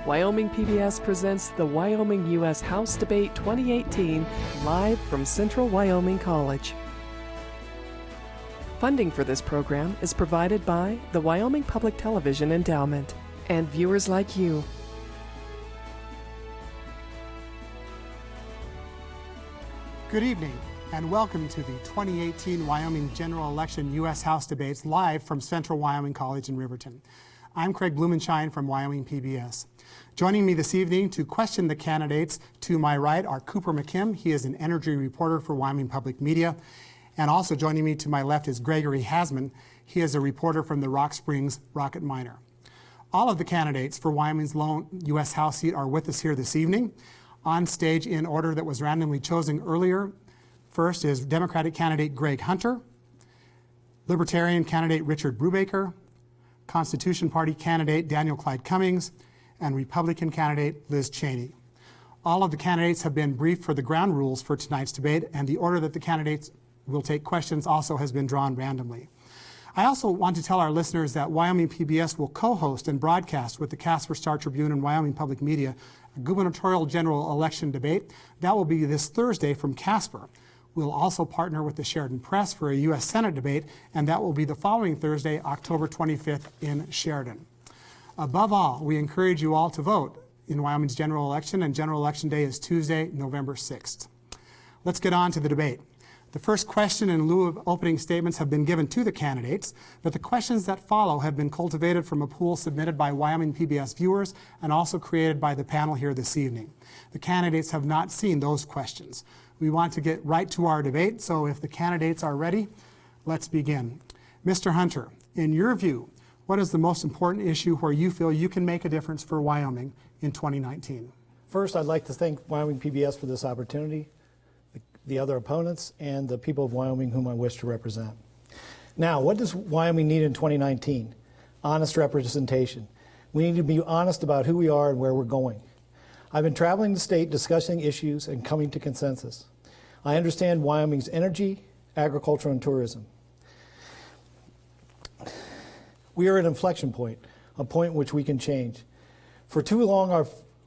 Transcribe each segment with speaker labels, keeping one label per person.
Speaker 1: Wyoming PBS presents the Wyoming U.S. House Debate 2018 live from Central Wyoming College. Funding for this program is provided by the Wyoming Public Television Endowment and viewers like you.
Speaker 2: Good evening and welcome to the 2018 Wyoming General Election U.S. House Debates live from Central Wyoming College in Riverton. I'm Craig Blumenshine from Wyoming PBS. Joining me this evening to question the candidates to my right are Cooper McKim. He is an energy reporter for Wyoming Public Media. And also joining me to my left is Gregory Hasman. He is a reporter from the Rock Springs Rocket Miner. All of the candidates for Wyoming's lone U.S. House seat are with us here this evening. On stage in order that was randomly chosen earlier. First is Democratic candidate Greg Hunter, Libertarian candidate Richard Brubaker, Constitution Party candidate Daniel Clyde Cummings, and Republican candidate Liz Cheney. All of the candidates have been briefed for the ground rules for tonight's debate, and the order that the candidates will take questions also has been drawn randomly. I also want to tell our listeners that Wyoming PBS will co-host and broadcast with the Casper Star Tribune and Wyoming Public Media a gubernatorial general election debate. That will be this Thursday from Casper. We'll also partner with the Sheridan Press for a U.S. Senate debate, and that will be the following Thursday, October 25th in Sheridan. Above all, we encourage you all to vote in Wyoming's general election, and general election day is Tuesday, November 6th. Let's get on to the debate. The first question in lieu of opening statements have been given to the candidates, but the questions that follow have been cultivated from a pool submitted by Wyoming PBS viewers and also created by the panel here this evening. The candidates have not seen those questions. We want to get right to our debate, so if the candidates are ready, let's begin. Mr. Hunter, in your view, what is the most important issue where you feel you can make a difference for Wyoming in 2019?
Speaker 3: First, I'd like to thank Wyoming PBS for this opportunity, the other opponents, and the people of Wyoming whom I wish to represent. Now, what does Wyoming need in 2019? Honest representation. We need to be honest about who we are and where we're going. I've been traveling the state discussing issues and coming to consensus. I understand Wyoming's energy, agriculture, and tourism. We are at an inflection point, a point which we can change. For too long,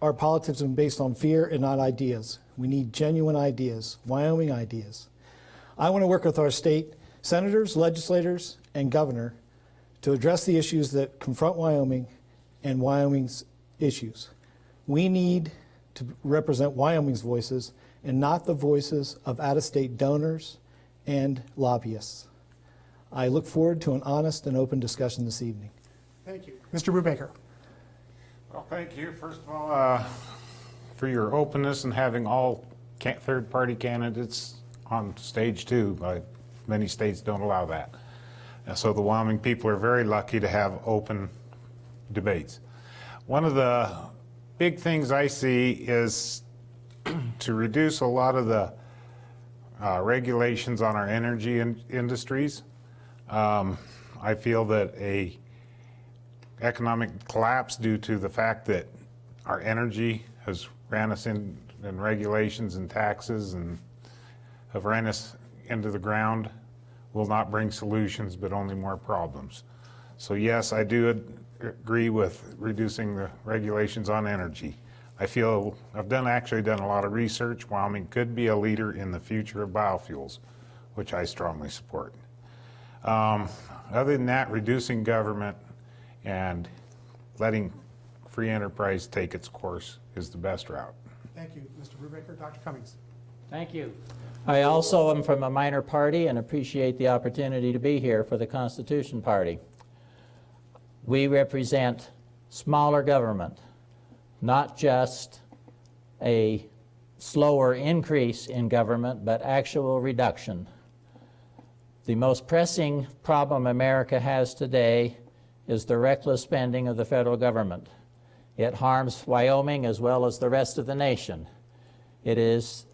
Speaker 3: our politics have been based on fear and not ideas. We need genuine ideas, Wyoming ideas. I want to work with our state senators, legislators, and governor to address the issues that confront Wyoming and Wyoming's issues. We need to represent Wyoming's voices and not the voices of out-of-state donors and lobbyists. I look forward to an honest and open discussion this evening.
Speaker 2: Thank you. Mr. Brubaker.
Speaker 4: Well, thank you, first of all, for your openness and having all third-party candidates on stage too. Many states don't allow that. So the Wyoming people are very lucky to have open debates. One of the big things I see is to reduce a lot of the regulations on our energy industries. I feel that a economic collapse due to the fact that our energy has ran us in regulations and taxes and have ran us into the ground will not bring solutions but only more problems. So yes, I do agree with reducing the regulations on energy. I feel I've actually done a lot of research. Wyoming could be a leader in the future of biofuels, which I strongly support. Other than that, reducing government and letting free enterprise take its course is the best route.
Speaker 2: Thank you, Mr. Brubaker. Dr. Cummings.
Speaker 5: Thank you. I also am from a minor party and appreciate the opportunity to be here for the Constitution Party. We represent smaller government, not just a slower increase in government, but actual reduction. The most pressing problem America has today is the reckless spending of the federal government. It harms Wyoming as well as the rest of the nation. It is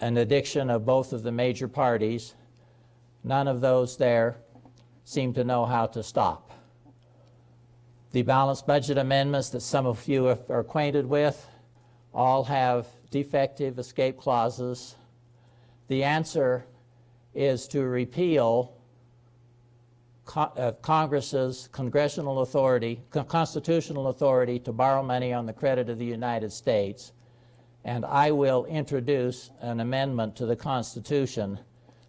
Speaker 5: an addiction of both of the major parties. None of those there seem to know how to stop. The balanced budget amendments that some of you are acquainted with all have defective escape clauses. The answer is to repeal Congress's congressional authority, constitutional authority to borrow money on the credit of the United States, and I will introduce an amendment to the Constitution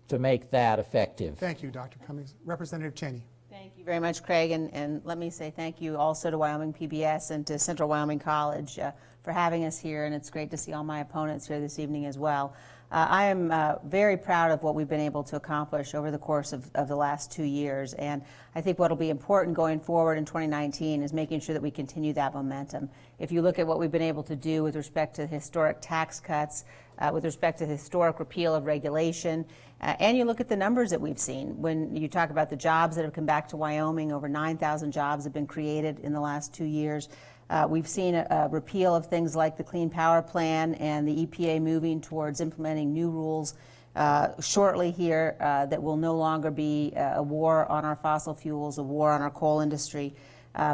Speaker 5: to make that effective.
Speaker 2: Thank you, Dr. Cummings. Representative Cheney.
Speaker 6: Thank you very much, Craig, and let me say thank you also to Wyoming PBS and to Central Wyoming College for having us here, and it's great to see all my opponents here this evening as well. I am very proud of what we've been able to accomplish over the course of the last 2 years, and I think what will be important going forward in 2019 is making sure that we continue that momentum. If you look at what we've been able to do with respect to historic tax cuts, with respect to the historic repeal of regulation, and you look at the numbers that we've seen. When you talk about the jobs that have come back to Wyoming, over 9,000 jobs have been created in the last 2 years. We've seen a repeal of things like the Clean Power Plan and the EPA moving towards implementing new rules shortly here that will no longer be a war on our fossil fuels, a war on our coal industry.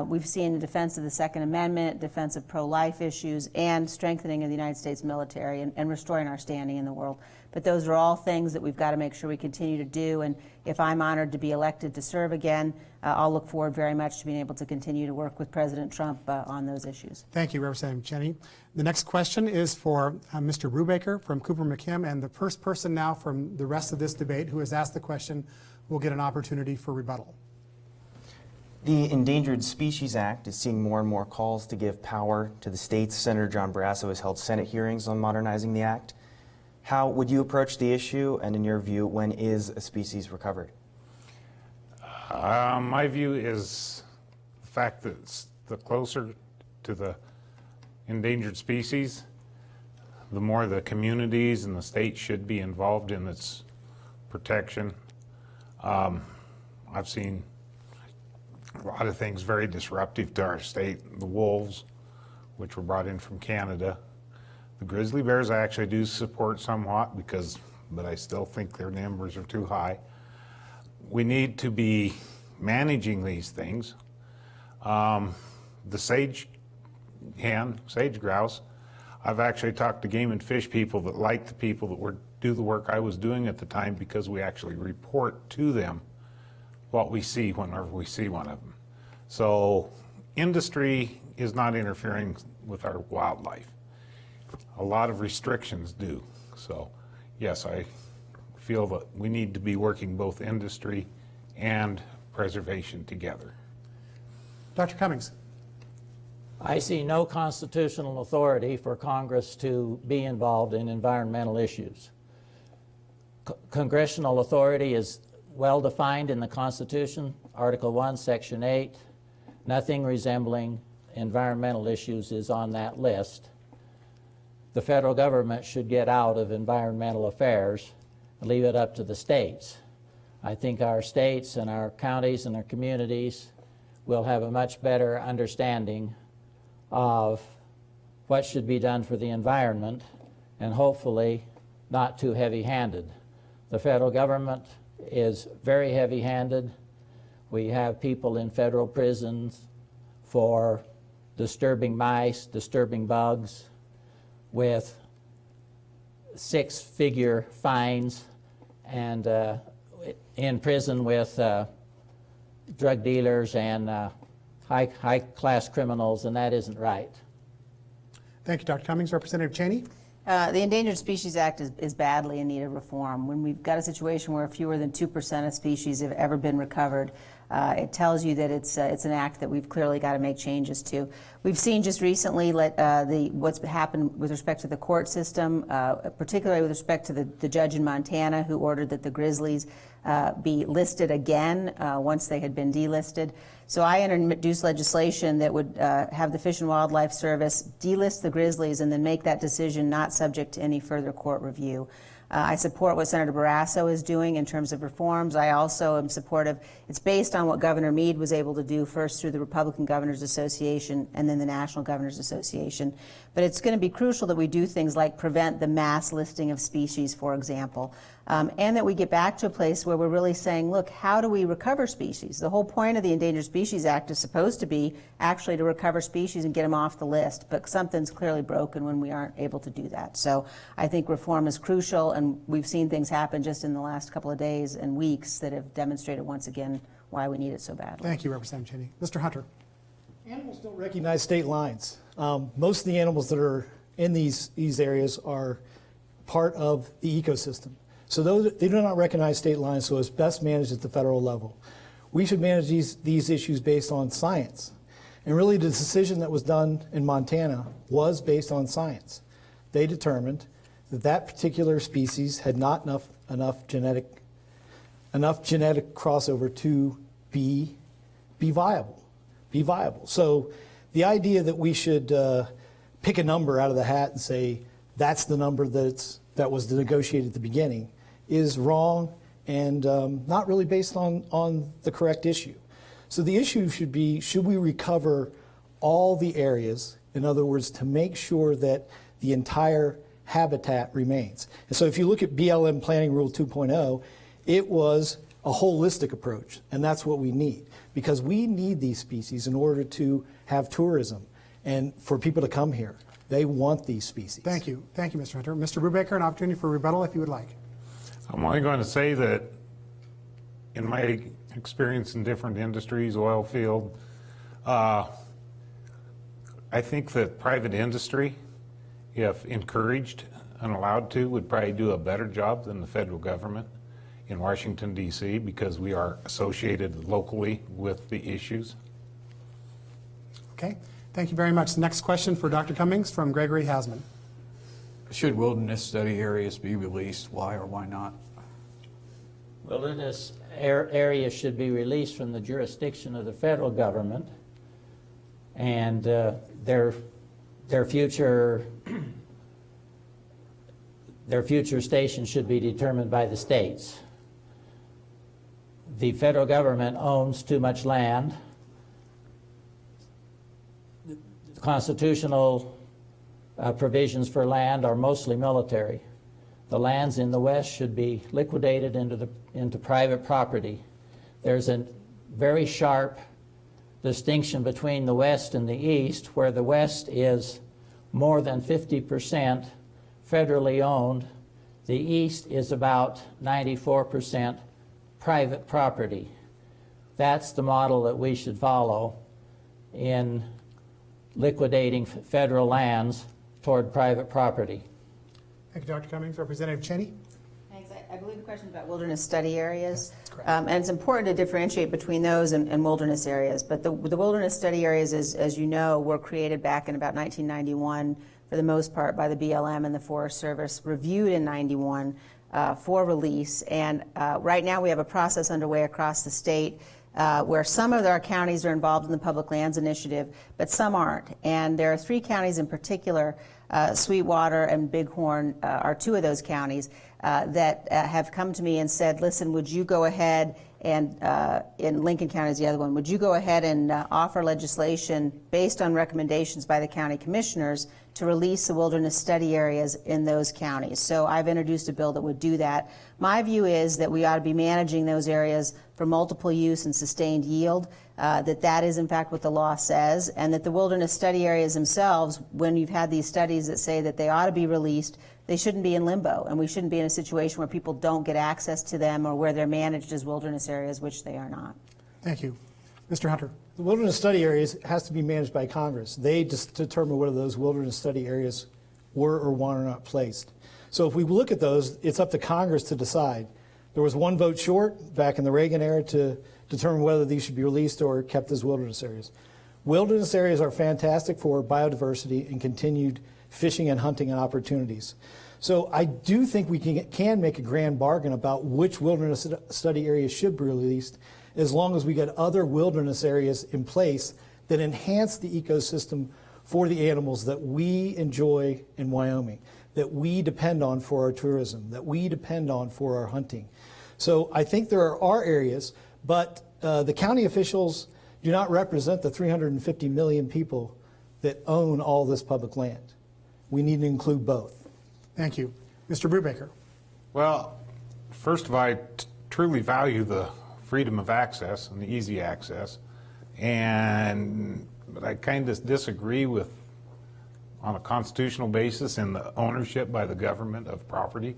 Speaker 6: We've seen the defense of the Second Amendment, defense of pro-life issues, and strengthening of the United States military and restoring our standing in the world. But those are all things that we've got to make sure we continue to do. And if I'm honored to be elected to serve again, I'll look forward very much to being able to continue to work with President Trump on those issues.
Speaker 2: Thank you, Representative Cheney. The next question is for Mr. Brubaker from Cooper McKim, and the first person now from the rest of this debate who has asked the question will get an opportunity for rebuttal.
Speaker 7: The Endangered Species Act is seeing more and more calls to give power to the states. Senator John Barrasso has held Senate hearings on modernizing the act. How would you approach the issue, and in your view, when is a species recovered?
Speaker 4: My view is the fact that the closer to the endangered species, the more the communities and the state should be involved in its protection. I've seen a lot of things very disruptive to our state. The wolves, which were brought in from Canada. The grizzly bears I actually do support somewhat, but I still think their numbers are too high. We need to be managing these things. The sage grouse, I've actually talked to game and fish people that like the people that do the work I was doing at the time, because we actually report to them what we see whenever we see one of them. So industry is not interfering with our wildlife. A lot of restrictions do. So yes, I feel that we need to be working both industry and preservation together.
Speaker 2: Dr. Cummings.
Speaker 5: I see no constitutional authority for Congress to be involved in environmental issues. Congressional authority is well defined in the Constitution, Article 1, Section 8. Nothing resembling environmental issues is on that list. The federal government should get out of environmental affairs and leave it up to the states. I think our states and our counties and our communities will have a much better understanding of what should be done for the environment, and hopefully not too heavy-handed. The federal government is very heavy-handed. We have people in federal prisons for disturbing mice, disturbing bugs, with six-figure fines, and in prison with drug dealers and high-class criminals, and that isn't right.
Speaker 2: Thank you, Dr. Cummings. Representative Cheney.
Speaker 6: The Endangered Species Act is badly in need of reform. When we've got a situation where fewer than 2% of species have ever been recovered, it tells you that it's an act that we've clearly got to make changes to. We've seen just recently what's happened with respect to the court system, particularly with respect to the judge in Montana who ordered that the grizzlies be listed again once they had been delisted. So I introduced legislation that would have the Fish and Wildlife Service delist the grizzlies and then make that decision not subject to any further court review. I support what Senator Barrasso is doing in terms of reforms. I also am supportive. It's based on what Governor Meade was able to do first through the Republican Governors Association and then the National Governors Association. But it's going to be crucial that we do things like prevent the mass listing of species, for example, and that we get back to a place where we're really saying, look, how do we recover species? The whole point of the Endangered Species Act is supposed to be actually to recover species and get them off the list, but something's clearly broken when we aren't able to do that. So I think reform is crucial, and we've seen things happen just in the last couple of days and weeks that have demonstrated once again why we need it so badly.
Speaker 2: Thank you, Representative Cheney. Mr. Hunter.
Speaker 3: Animals don't recognize state lines. Most of the animals that are in these areas are part of the ecosystem. So they do not recognize state lines, so it's best managed at the federal level. We should manage these issues based on science. And really the decision that was done in Montana was based on science. They determined that particular species had not enough genetic crossover to be viable. So the idea that we should pick a number out of the hat and say that's the number that was negotiated at the beginning is wrong and not really based on the correct issue. So the issue should be, should we recover all the areas, in other words, to make sure that the entire habitat remains. And so if you look at BLM Planning Rule 2.0, it was a holistic approach, and that's what we need, because we need these species in order to have tourism and for people to come here. They want these species.
Speaker 2: Thank you. Thank you, Mr. Hunter. Mr. Brubaker, an opportunity for rebuttal if you would like.
Speaker 4: I'm only going to say that in my experience in different industries, oil field, I think that private industry, if encouraged and allowed to, would probably do a better job than the federal government in Washington, D.C., because we are associated locally with the issues.
Speaker 2: Okay. Thank you very much. Next question for Dr. Cummings from Gregory Hasman.
Speaker 8: Should wilderness study areas be released? Why or why not?
Speaker 5: Wilderness areas should be released from the jurisdiction of the federal government, and their future station should be determined by the states. The federal government owns too much land. The constitutional provisions for land are mostly military. The lands in the West should be liquidated into private property. There's a very sharp distinction between the West and the East, where the West is more than 50% federally owned. The East is about 94% private property. That's the model that we should follow in liquidating federal lands toward private property.
Speaker 2: Thank you, Dr. Cummings. Representative Cheney.
Speaker 6: Thanks. I believe the question is about wilderness study areas.
Speaker 2: That's correct.
Speaker 6: And it's important to differentiate between those and wilderness areas. But the wilderness study areas, as you know, were created back in about 1991 for the most part by the BLM and the Forest Service, reviewed in 91 for release. And right now we have a process underway across the state where some of our counties are involved in the Public Lands Initiative, but some aren't. And there are 3 counties in particular, Sweetwater and Bighorn are 2 of those counties that have come to me and said, listen, would you go ahead and, in Lincoln County is the other one, would you go ahead and offer legislation based on recommendations by the county commissioners to release the wilderness study areas in those counties? So I've introduced a bill that would do that. My view is that we ought to be managing those areas for multiple use and sustained yield, that is in fact what the law says, and that the wilderness study areas themselves, when you've had these studies that say that they ought to be released, they shouldn't be in limbo, and we shouldn't be in a situation where people don't get access to them or where they're managed as wilderness areas, which they are not.
Speaker 2: Thank you. Mr. Hunter.
Speaker 3: The wilderness study areas has to be managed by Congress. They just determine whether those wilderness study areas were or were not placed. So if we look at those, it's up to Congress to decide. There was 1 vote short back in the Reagan era to determine whether these should be released or kept as wilderness areas. Wilderness areas are fantastic for biodiversity and continued fishing and hunting and opportunities. So I do think we can make a grand bargain about which wilderness study areas should be released, as long as we get other wilderness areas in place that enhance the ecosystem for the animals that we enjoy in Wyoming, that we depend on for our tourism, that we depend on for our hunting. So I think there are areas, but the county officials do not represent the 350 million people that own all this public land. We need to include both.
Speaker 2: Thank you. Mr. Brubaker.
Speaker 4: Well, first of all, I truly value the freedom of access and the easy access, but I kind of disagree with, on a constitutional basis, in the ownership by the government of property.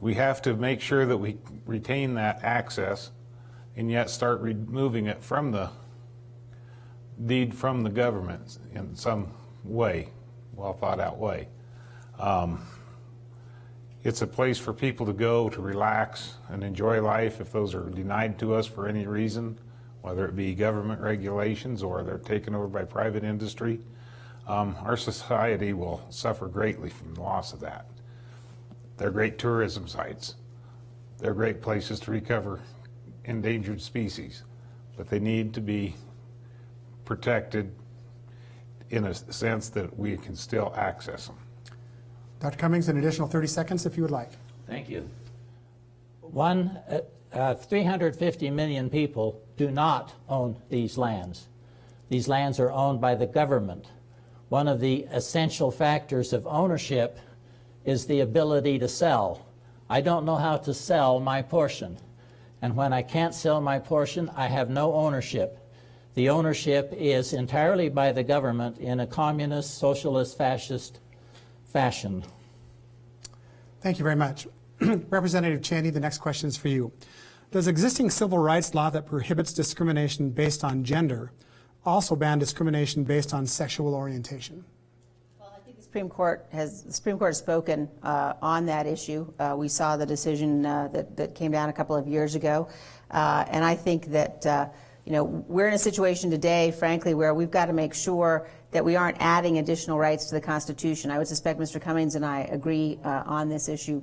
Speaker 4: We have to make sure that we retain that access and yet start removing it from the deed from the government in some way, well thought out way. It's a place for people to go to relax and enjoy life if those are denied to us for any reason, whether it be government regulations or they're taken over by private industry. Our society will suffer greatly from the loss of that. They're great tourism sites. They're great places to recover endangered species, but they need to be protected in a sense that we can still access them.
Speaker 2: Dr. Cummings, an additional 30 seconds if you would like.
Speaker 5: Thank you. 350 million people do not own these lands. These lands are owned by the government. One of the essential factors of ownership is the ability to sell. I don't know how to sell my portion. And when I can't sell my portion, I have no ownership. The ownership is entirely by the government in a communist, socialist, fascist fashion.
Speaker 2: Thank you very much. Representative Chaney, the next question is for you. Does existing civil rights law that prohibits discrimination based on gender also ban discrimination based on sexual orientation?
Speaker 6: Well, I think the Supreme Court has spoken on that issue. We saw the decision that came down a couple of years ago, and I think that we're in a situation today, frankly, where we've got to make sure that we aren't adding additional rights to the Constitution. I would suspect Mr. Cummings and I agree on this issue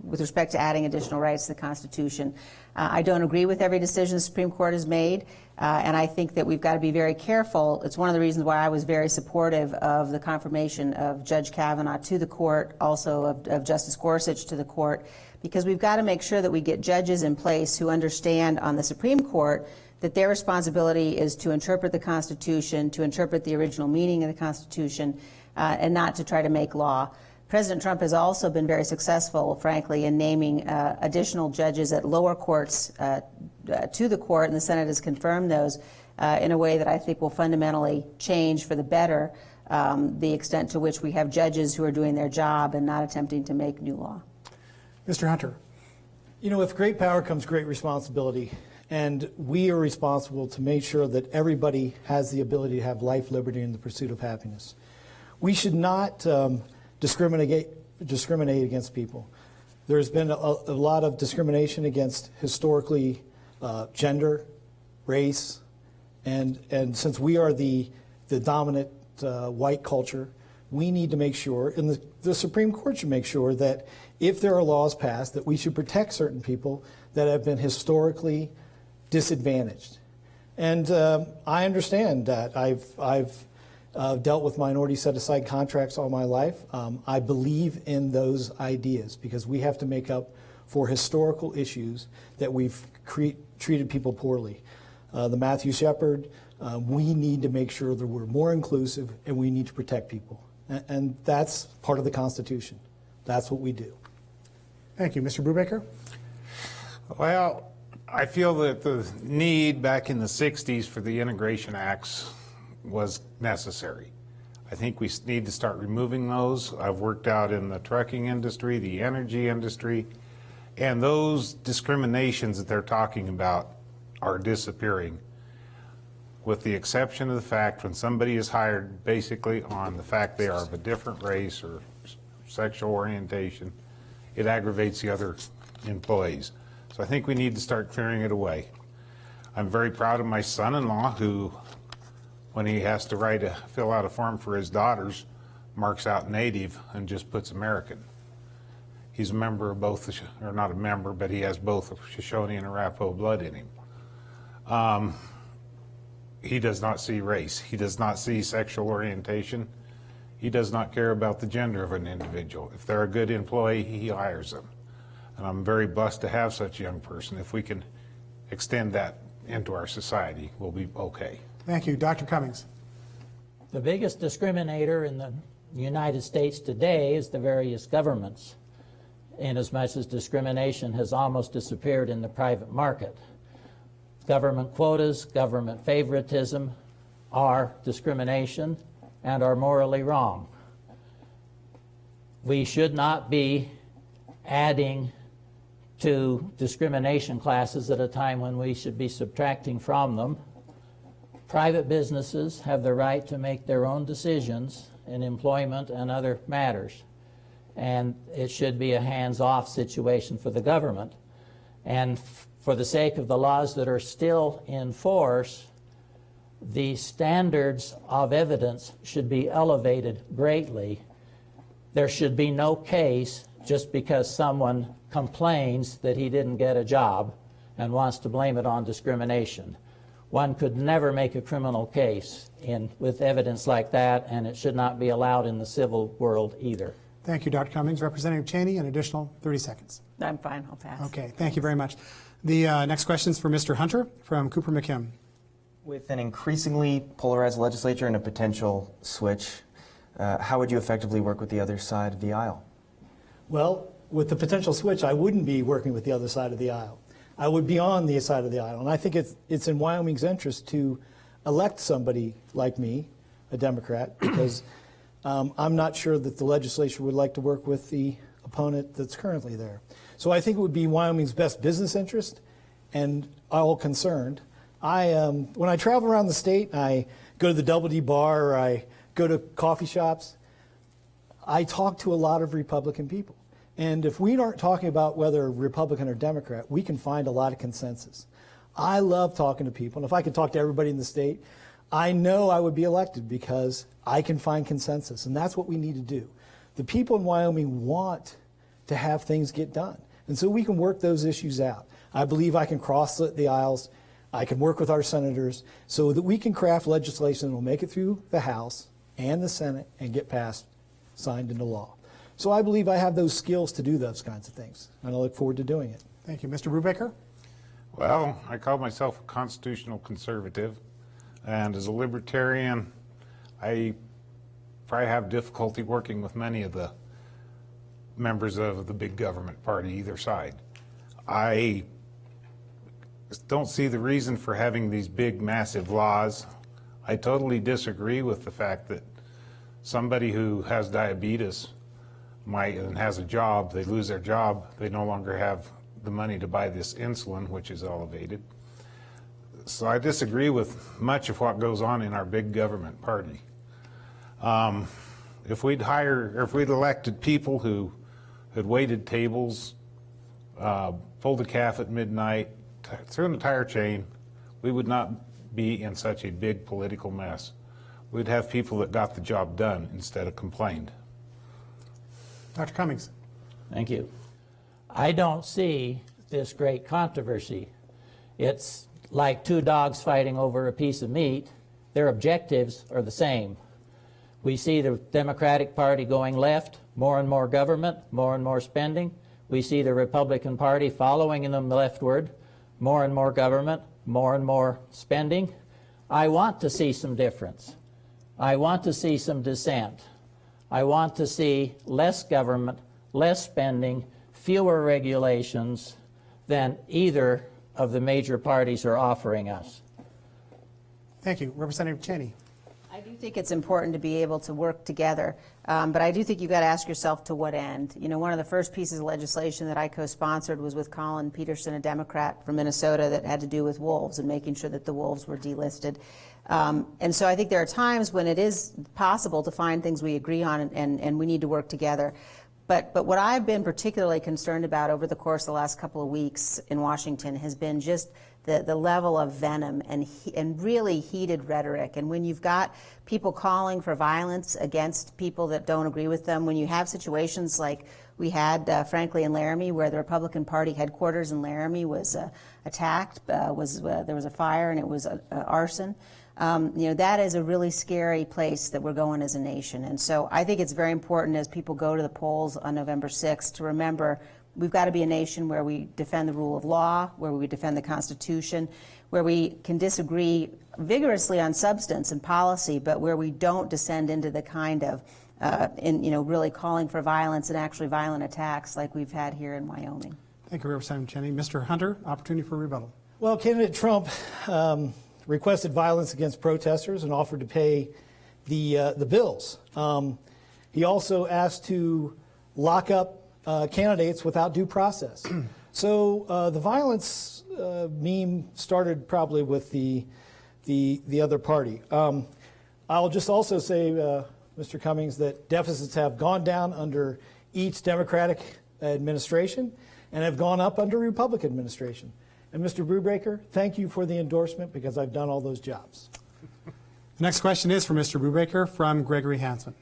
Speaker 6: with respect to adding additional rights to the Constitution. I don't agree with every decision the Supreme Court has made, and I think that we've got to be very careful. It's one of the reasons why I was very supportive of the confirmation of Judge Kavanaugh to the court, also of Justice Gorsuch to the court, because we've got to make sure that we get judges in place who understand on the Supreme Court that their responsibility is to interpret the Constitution, to interpret the original meaning of the Constitution, and not to try to make law. President Trump has also been very successful, frankly, in naming additional judges at lower courts to the court, and the Senate has confirmed those in a way that I think will fundamentally change for the better the extent to which we have judges who are doing their job and not attempting to make new law.
Speaker 2: Mr. Hunter.
Speaker 3: With great power comes great responsibility. And we are responsible to make sure that everybody has the ability to have life, liberty, and the pursuit of happiness. We should not discriminate against people. There's been a lot of discrimination against historically gender, race, and since we are the dominant white culture, we need to make sure, and the Supreme Court should make sure, that if there are laws passed, that we should protect certain people that have been historically disadvantaged. And I understand that. I've dealt with minority set-aside contracts all my life. I believe in those ideas because we have to make up for historical issues that we've treated people poorly. The Matthew Shepard, we need to make sure that we're more inclusive and we need to protect people. And that's part of the Constitution. That's what we do.
Speaker 2: Thank you. Mr. Brubaker?
Speaker 4: Well, I feel that the need back in the 60s for the Integration Acts was necessary. I think we need to start removing those. I've worked out in the trucking industry, the energy industry, and those discriminations that they're talking about are disappearing, with the exception of the fact when somebody is hired basically on the fact they are of a different race or sexual orientation, it aggravates the other employees. So I think we need to start clearing it away. I'm very proud of my son-in-law who, when he has to fill out a form for his daughters, marks out Native and just puts American. He's a member of both, or not a member, but he has both Shoshone and Arapaho blood in him. He does not see race. He does not see sexual orientation. He does not care about the gender of an individual. If they're a good employee, he hires them. And I'm very blessed to have such a young person. If we can extend that into our society, we'll be okay.
Speaker 2: Thank you. Dr. Cummings.
Speaker 5: The biggest discriminator in the United States today is the various governments, inasmuch as discrimination has almost disappeared in the private market. Government quotas, government favoritism are discrimination and are morally wrong. We should not be adding to discrimination classes at a time when we should be subtracting from them. Private businesses have the right to make their own decisions in employment and other matters, and it should be a hands-off situation for the government. And for the sake of the laws that are still in force, the standards of evidence should be elevated greatly. There should be no case just because someone complains that he didn't get a job and wants to blame it on discrimination. One could never make a criminal case with evidence like that, and it should not be allowed in the civil world either.
Speaker 2: Thank you, Dr. Cummings. Representative Cheney, an additional 30 seconds.
Speaker 6: I'm fine, I'll pass.
Speaker 2: Okay, thank you very much. The next question is for Mr. Hunter from Cooper McKim.
Speaker 7: With an increasingly polarized legislature and a potential switch, how would you effectively work with the other side of the aisle?
Speaker 3: Well, with the potential switch, I wouldn't be working with the other side of the aisle. I would be on the side of the aisle. And I think it's in Wyoming's interest to elect somebody like me, a Democrat, because I'm not sure that the legislature would like to work with the opponent that's currently there. So I think it would be Wyoming's best business interest and all concerned. When I travel around the state, I go to the Double D bar, or I go to coffee shops, I talk to a lot of Republican people. And if we aren't talking about whether Republican or Democrat, we can find a lot of consensus. I love talking to people, and if I could talk to everybody in the state, I know I would be elected because I can find consensus, and that's what we need to do. The people in Wyoming want to have things get done, and so we can work those issues out. I believe I can cross the aisles. I can work with our senators so that we can craft legislation that will make it through the House and the Senate and get passed, signed into law. So I believe I have those skills to do those kinds of things, and I look forward to doing it.
Speaker 2: Thank you. Mr. Brubaker?
Speaker 4: Well, I call myself a constitutional conservative, and as a libertarian, I probably have difficulty working with many of the members of the big government party, either side. I don't see the reason for having these big, massive laws. I totally disagree with the fact that somebody who has diabetes and has a job, they lose their job, they no longer have the money to buy this insulin, which is elevated. So I disagree with much of what goes on in our big government party. If we'd elected people who had waited tables, pulled a calf at midnight, threw an entire chain, we would not be in such a big political mess. We'd have people that got the job done instead of complained.
Speaker 2: Dr. Cummings?
Speaker 5: Thank you. I don't see this great controversy. It's like two dogs fighting over a piece of meat. Their objectives are the same. We see the Democratic Party going left, more and more government, more and more spending. We see the Republican Party following them leftward, more and more government, more and more spending. I want to see some difference. I want to see some dissent. I want to see less government, less spending, fewer regulations than either of the major parties are offering us.
Speaker 2: Thank you. Representative Cheney?
Speaker 6: I do think it's important to be able to work together, but I do think you've got to ask yourself to what end. You know, one of the first pieces of legislation that I co-sponsored was with Colin Peterson, a Democrat from Minnesota, that had to do with wolves and making sure that the wolves were delisted. And so I think there are times when it is possible to find things we agree on, and we need to work together. But what I've been particularly concerned about over the course of the last couple of weeks in Washington has been just the level of venom and really heated rhetoric. And when you've got people calling for violence against people that don't agree with them, when you have situations like we had, frankly, in Laramie, where the Republican Party headquarters in Laramie was attacked, there was a fire and it was arson. You know, that is a really scary place that we're going as a nation. And so I think it's very important as people go to the polls on November 6th to remember we've got to be a nation where we defend the rule of law, where we defend the Constitution, where we can disagree vigorously on substance and policy, but where we don't descend into the kind of, really calling for violence and actually violent attacks like we've had here in Wyoming.
Speaker 2: Thank you, Representative Cheney. Mr. Hunter, opportunity for rebuttal.
Speaker 3: Well, candidate Trump requested violence against protesters and offered to pay the bills. He also asked to lock up candidates without due process. So the violence meme started probably with the other party. I'll just also say, Mr. Cummings, that deficits have gone down under each Democratic administration and have gone up under Republican administration. And Mr. Brubaker, thank you for the endorsement because I've done all those jobs.
Speaker 2: The next question is for Mr. Brubaker from Gregory Hasman.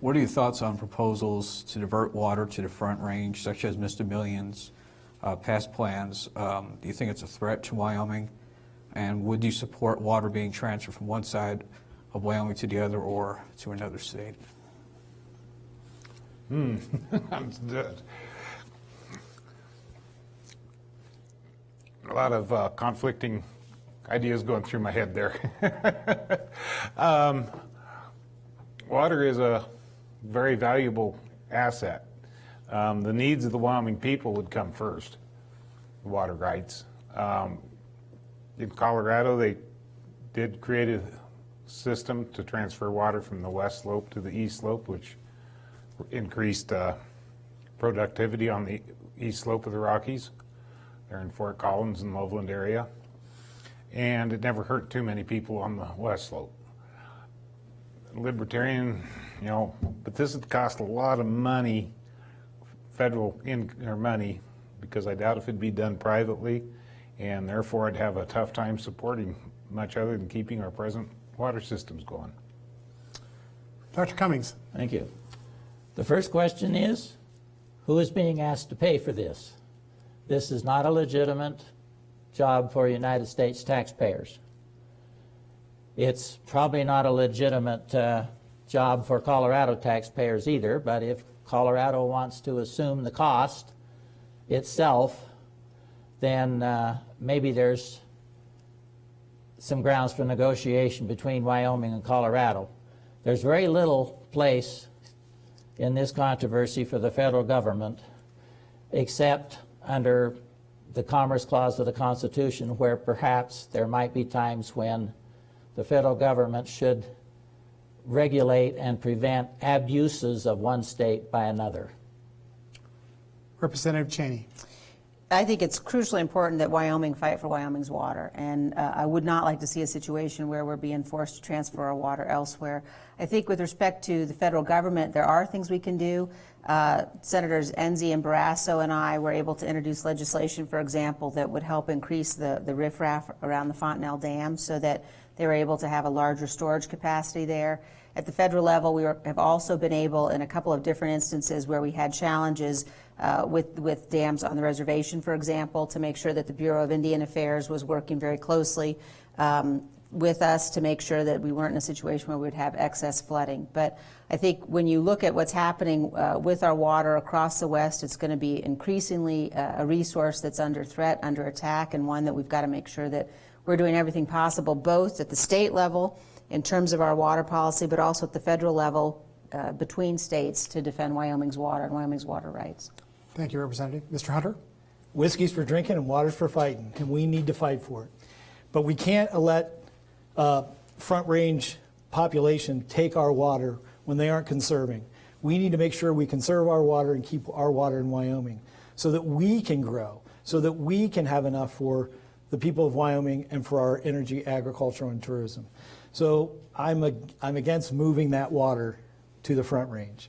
Speaker 8: What are your thoughts on proposals to divert water to the Front Range, such as Mr. Million's past plans? Do you think it's a threat to Wyoming? And would you support water being transferred from one side of Wyoming to the other or to another state?
Speaker 4: A lot of conflicting ideas going through my head there. Water is a very valuable asset. The needs of the Wyoming people would come first, water rights. In Colorado, they did create a system to transfer water from the west slope to the east slope, which increased productivity on the east slope of the Rockies. They're in Fort Collins and Loveland area. And it never hurt too many people on the west slope. Libertarian, but this would cost a lot of money, federal money, because I doubt if it'd be done privately, and therefore I'd have a tough time supporting much other than keeping our present water systems going.
Speaker 2: Dr. Cummings.
Speaker 5: Thank you. The first question is, who is being asked to pay for this? This is not a legitimate job for United States taxpayers. It's probably not a legitimate job for Colorado taxpayers either, but if Colorado wants to assume the cost itself, then maybe there's some grounds for negotiation between Wyoming and Colorado. There's very little place in this controversy for the federal government except under the Commerce Clause of the Constitution, where perhaps there might be times when the federal government should regulate and prevent abuses of one state by another.
Speaker 2: Representative Cheney.
Speaker 6: I think it's crucially important that Wyoming fight for Wyoming's water, and I would not like to see a situation where we're being forced to transfer our water elsewhere. I think with respect to the federal government, there are things we can do. Senators Enzi and Barrasso and I were able to introduce legislation, for example, that would help increase the riffraff around the Fontenelle Dam so that they were able to have a larger storage capacity there. At the federal level, we have also been able, in a couple of different instances where we had challenges with dams on the reservation, for example, to make sure that the Bureau of Indian Affairs was working very closely with us to make sure that we weren't in a situation where we would have excess flooding. But I think when you look at what's happening with our water across the West, it's going to be increasingly a resource that's under threat, under attack, and one that we've got to make sure that we're doing everything possible, both at the state level in terms of our water policy, but also at the federal level between states to defend Wyoming's water and Wyoming's water rights.
Speaker 2: Thank you, Representative. Mr. Hunter?
Speaker 3: Whiskey's for drinking and water's for fighting, and we need to fight for it. But we can't let Front Range population take our water when they aren't conserving. We need to make sure we conserve our water and keep our water in Wyoming so that we can grow, so that we can have enough for the people of Wyoming and for our energy, agriculture, and tourism. So I'm against moving that water to the Front Range.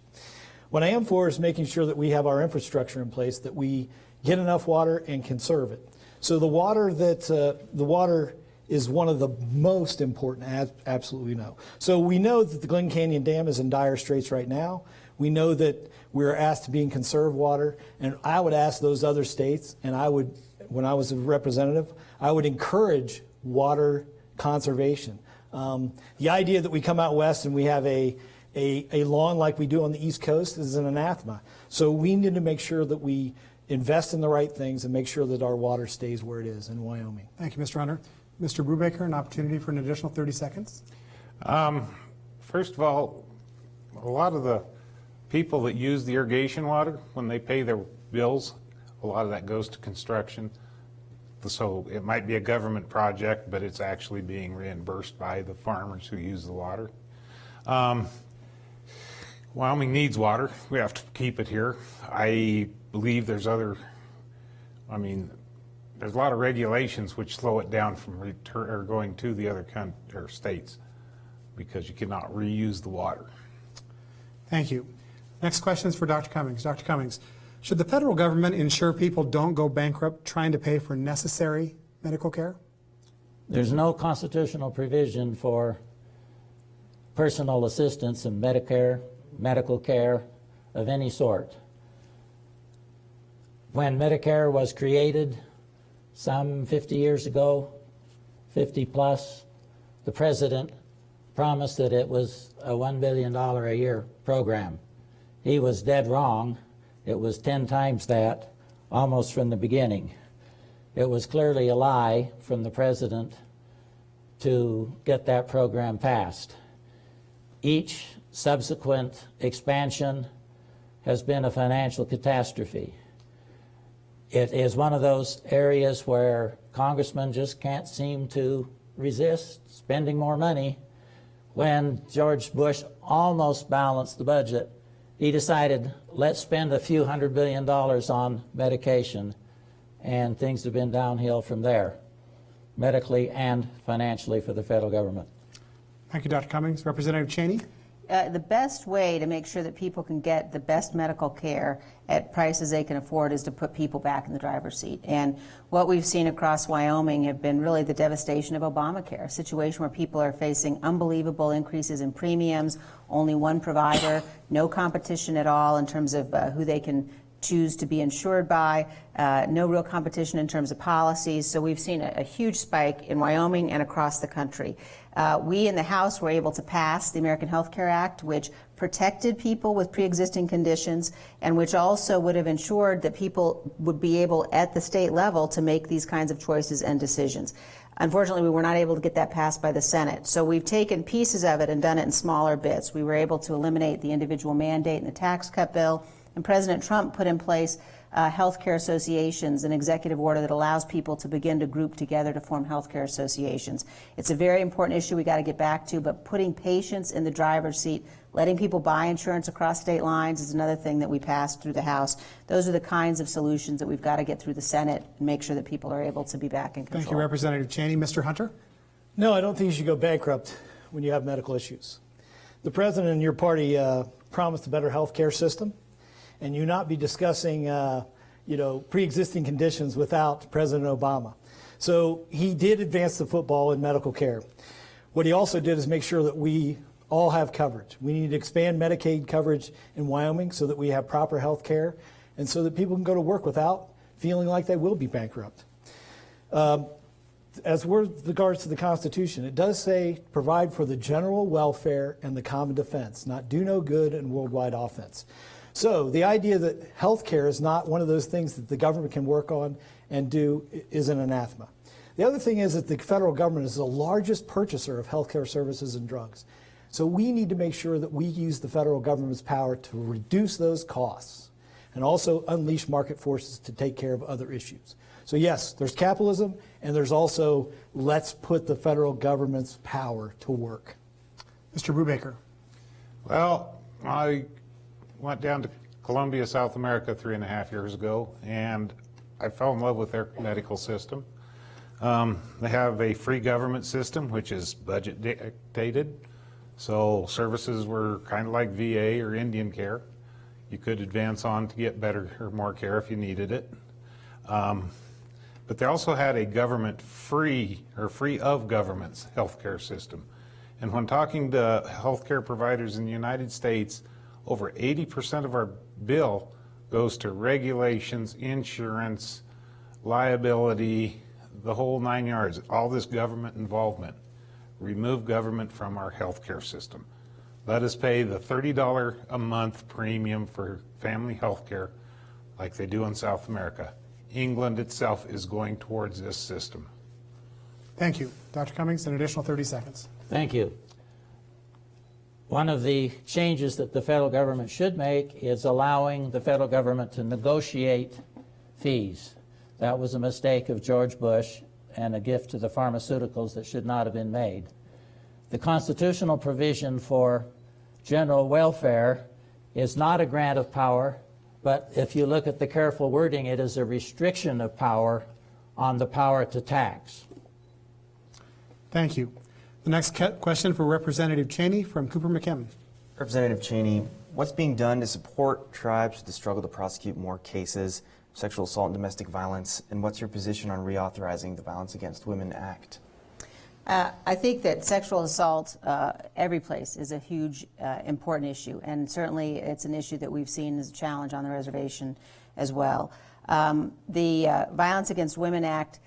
Speaker 3: What I am for is making sure that we have our infrastructure in place, that we get enough water and conserve it. So the water is one of the most important, absolutely no. So we know that the Glen Canyon Dam is in dire straits right now. We know that we're asked to be in conserved water, and I would ask those other states, and I would, when I was a representative, I would encourage water conservation. The idea that we come out west and we have a lawn like we do on the East Coast is an anathema. So we need to make sure that we invest in the right things and make sure that our water stays where it is in Wyoming.
Speaker 2: Thank you, Mr. Hunter. Mr. Brubaker, an opportunity for an additional 30 seconds.
Speaker 4: First of all, a lot of the people that use the irrigation water, when they pay their bills, a lot of that goes to construction. So it might be a government project, but it's actually being reimbursed by the farmers who use the water. Wyoming needs water. We have to keep it here. I believe there's a lot of regulations which slow it down from going to the other states because you cannot reuse the water.
Speaker 2: Thank you. Next question is for Dr. Cummings. Dr. Cummings, should the federal government ensure people don't go bankrupt trying to pay for necessary medical care?
Speaker 5: There's no constitutional provision for personal assistance in Medicare, medical care of any sort. When Medicare was created some 50 years ago, 50 plus, the president promised that it was a $1 billion a year program. He was dead wrong. It was 10 times that, almost from the beginning. It was clearly a lie from the president to get that program passed. Each subsequent expansion has been a financial catastrophe. It is one of those areas where congressmen just can't seem to resist spending more money. When George Bush almost balanced the budget, he decided, let's spend a few $100 billion on medication, and things have been downhill from there, medically and financially for the federal government.
Speaker 2: Thank you, Dr. Cummings. Representative Cheney?
Speaker 6: The best way to make sure that people can get the best medical care at prices they can afford is to put people back in the driver's seat. And what we've seen across Wyoming have been really the devastation of Obamacare, a situation where people are facing unbelievable increases in premiums, only one provider, no competition at all in terms of who they can choose to be insured by, no real competition in terms of policies. So we've seen a huge spike in Wyoming and across the country. We in the House were able to pass the American Health Care Act, which protected people with pre-existing conditions and which also would have ensured that people would be able at the state level to make these kinds of choices and decisions. Unfortunately, we were not able to get that passed by the Senate. So we've taken pieces of it and done it in smaller bits. We were able to eliminate the individual mandate in the tax cut bill. And President Trump put in place healthcare associations, an executive order that allows people to begin to group together to form healthcare associations. It's a very important issue we got to get back to, but putting patients in the driver's seat, letting people buy insurance across state lines is another thing that we passed through the House. Those are the kinds of solutions that we've got to get through the Senate and make sure that people are able to be back in control.
Speaker 2: Thank you, Representative Cheney. Mr. Hunter?
Speaker 3: No, I don't think you should go bankrupt when you have medical issues. The president and your party promised a better health care system, and you not be discussing pre-existing conditions without President Obama. So he did advance the football in medical care. What he also did is make sure that we all have coverage. We need to expand Medicaid coverage in Wyoming so that we have proper health care and so that people can go to work without feeling like they will be bankrupt. As with regards to the Constitution, it does say provide for the general welfare and the common defense, not do no good and worldwide offense. So the idea that health care is not one of those things that the government can work on and do is an anathema. The other thing is that the federal government is the largest purchaser of health care services and drugs. So we need to make sure that we use the federal government's power to reduce those costs and also unleash market forces to take care of other issues. So yes, there's capitalism, and there's also let's put the federal government's power to work.
Speaker 2: Mr. Brubaker?
Speaker 4: Well, I went down to Columbia, South America 3.5 years ago, and I fell in love with their medical system. They have a free government system, which is budget dictated. So services were kind of like VA or Indian care. You could advance on to get better or more care if you needed it. But they also had a government free of government's healthcare system. And when talking to healthcare providers in the United States, over 80% of our bill goes to regulations, insurance, liability, the whole 9 yards, all this government involvement. Remove government from our healthcare system. Let us pay the $30 a month premium for family health care like they do in South America. England itself is going towards this system.
Speaker 2: Thank you. Dr. Cummings, an additional 30 seconds.
Speaker 5: Thank you. One of the changes that the federal government should make is allowing the federal government to negotiate fees. That was a mistake of George Bush and a gift to the pharmaceuticals that should not have been made. The constitutional provision for general welfare is not a grant of power, but if you look at the careful wording, it is a restriction of power on the power to tax.
Speaker 2: Thank you. The next question for Representative Cheney from Cooper McKim.
Speaker 7: Representative Cheney, what's being done to support tribes with the struggle to prosecute more cases of sexual assault and domestic violence, and what's your position on reauthorizing the Violence Against Women Act?
Speaker 6: I think that sexual assault every place is a huge, important issue, and certainly it's an issue that we've seen as a challenge on the reservation as well. The Violence Against Women Act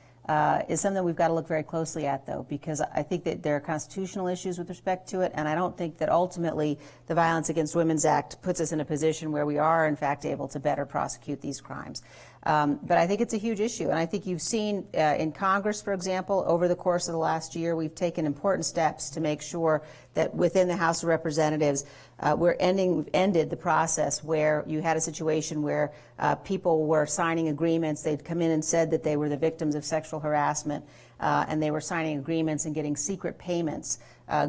Speaker 6: is something we've got to look very closely at, though, because I think that there are constitutional issues with respect to it, and I don't think that ultimately the Violence Against Women's Act puts us in a position where we are, in fact, able to better prosecute these crimes. But I think it's a huge issue, and I think you've seen in Congress, for example, over the course of the last year, we've taken important steps to make sure that within the House of Representatives, we've ended the process where you had a situation where people were signing agreements. They'd come in and said that they were the victims of sexual harassment, and they were signing agreements and getting secret payments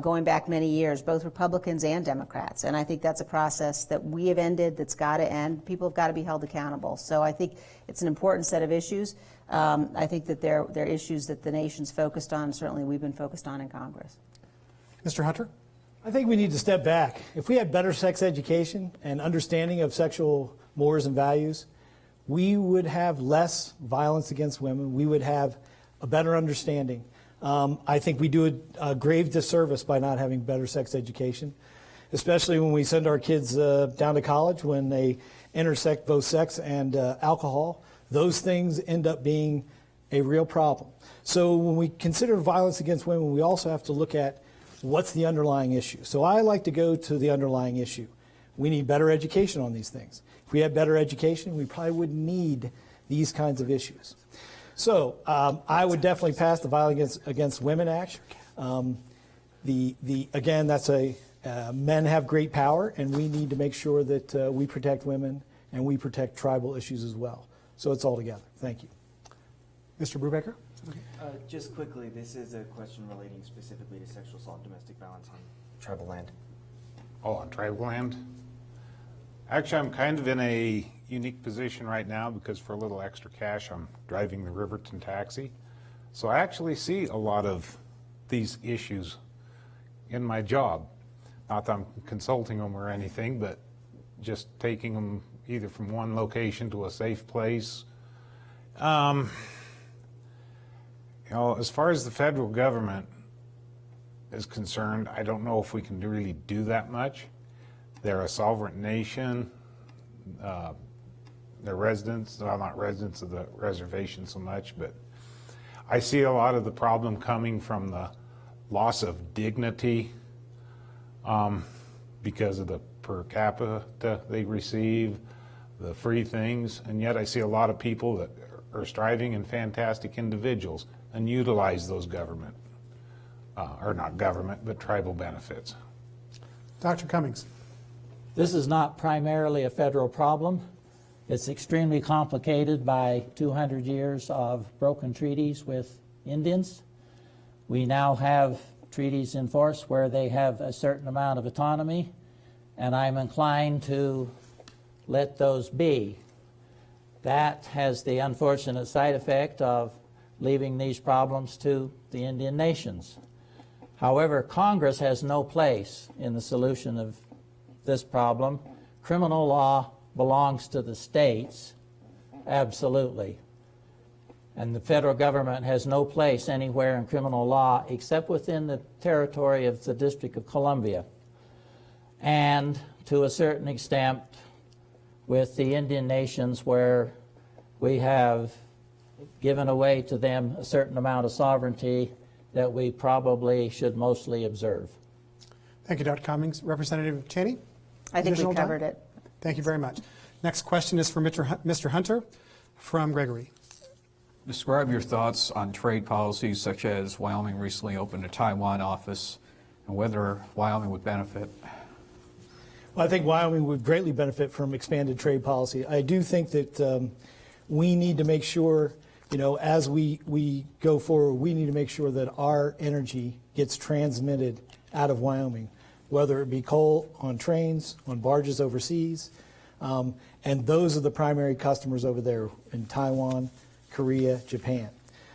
Speaker 6: going back many years, both Republicans and Democrats. And I think that's a process that we have ended, that's got to end. People have got to be held accountable. So I think it's an important set of issues. I think that they're issues that the nation's focused on, and certainly we've been focused on in Congress.
Speaker 2: Mr. Hunter?
Speaker 3: I think we need to step back. If we had better sex education and understanding of sexual mores and values, we would have less violence against women. We would have a better understanding. I think we do a grave disservice by not having better sex education, especially when we send our kids down to college, when they intersect both sex and alcohol. Those things end up being a real problem. So when we consider violence against women, we also have to look at what's the underlying issue. So I like to go to the underlying issue. We need better education on these things. If we had better education, we probably wouldn't need these kinds of issues. So I would definitely pass the Violence Against Women Act. Again, that's men have great power, and we need to make sure that we protect women and we protect tribal issues as well. So it's all together. Thank you.
Speaker 2: Mr. Brubaker?
Speaker 7: Just quickly, this is a question relating specifically to sexual assault and domestic violence on tribal land.
Speaker 4: Oh, on tribal land? Actually, I'm kind of in a unique position right now because for a little extra cash, I'm driving the Riverton taxi. So I actually see a lot of these issues in my job. Not that I'm consulting them or anything, but just taking them either from one location to a safe place. You know, as far as the federal government is concerned, I don't know if we can really do that much. They're a sovereign nation. They're residents, well, not residents of the reservation so much, but I see a lot of the problem coming from the loss of dignity because of the per capita they receive, the free things, and yet I see a lot of people that are striving and fantastic individuals and utilize those government, or not government, but tribal benefits.
Speaker 2: Dr. Cummings?
Speaker 5: This is not primarily a federal problem. It's extremely complicated by 200 years of broken treaties with Indians. We now have treaties in force where they have a certain amount of autonomy, and I'm inclined to let those be. That has the unfortunate side effect of leaving these problems to the Indian nations. However, Congress has no place in the solution of this problem. Criminal law belongs to the states, absolutely. And the federal government has no place anywhere in criminal law except within the territory of the District of Columbia. And to a certain extent with the Indian nations where we have given away to them a certain amount of sovereignty that we probably should mostly observe.
Speaker 2: Thank you, Dr. Cummings. Representative Cheney?
Speaker 6: I think we
Speaker 2: Additional
Speaker 6: covered
Speaker 2: time?
Speaker 6: it.
Speaker 2: Thank you very much. Next question is for Mr. Hunter from Gregory.
Speaker 8: Describe your thoughts on trade policies such as Wyoming recently opened a Taiwan office and whether Wyoming would benefit.
Speaker 3: Well, I think Wyoming would greatly benefit from expanded trade policy. I do think that we need to make sure, you know, as we go forward, we need to make sure that our energy gets transmitted out of Wyoming. whether it be coal on trains, on barges overseas. And those are the primary customers over there in Taiwan, Korea, Japan.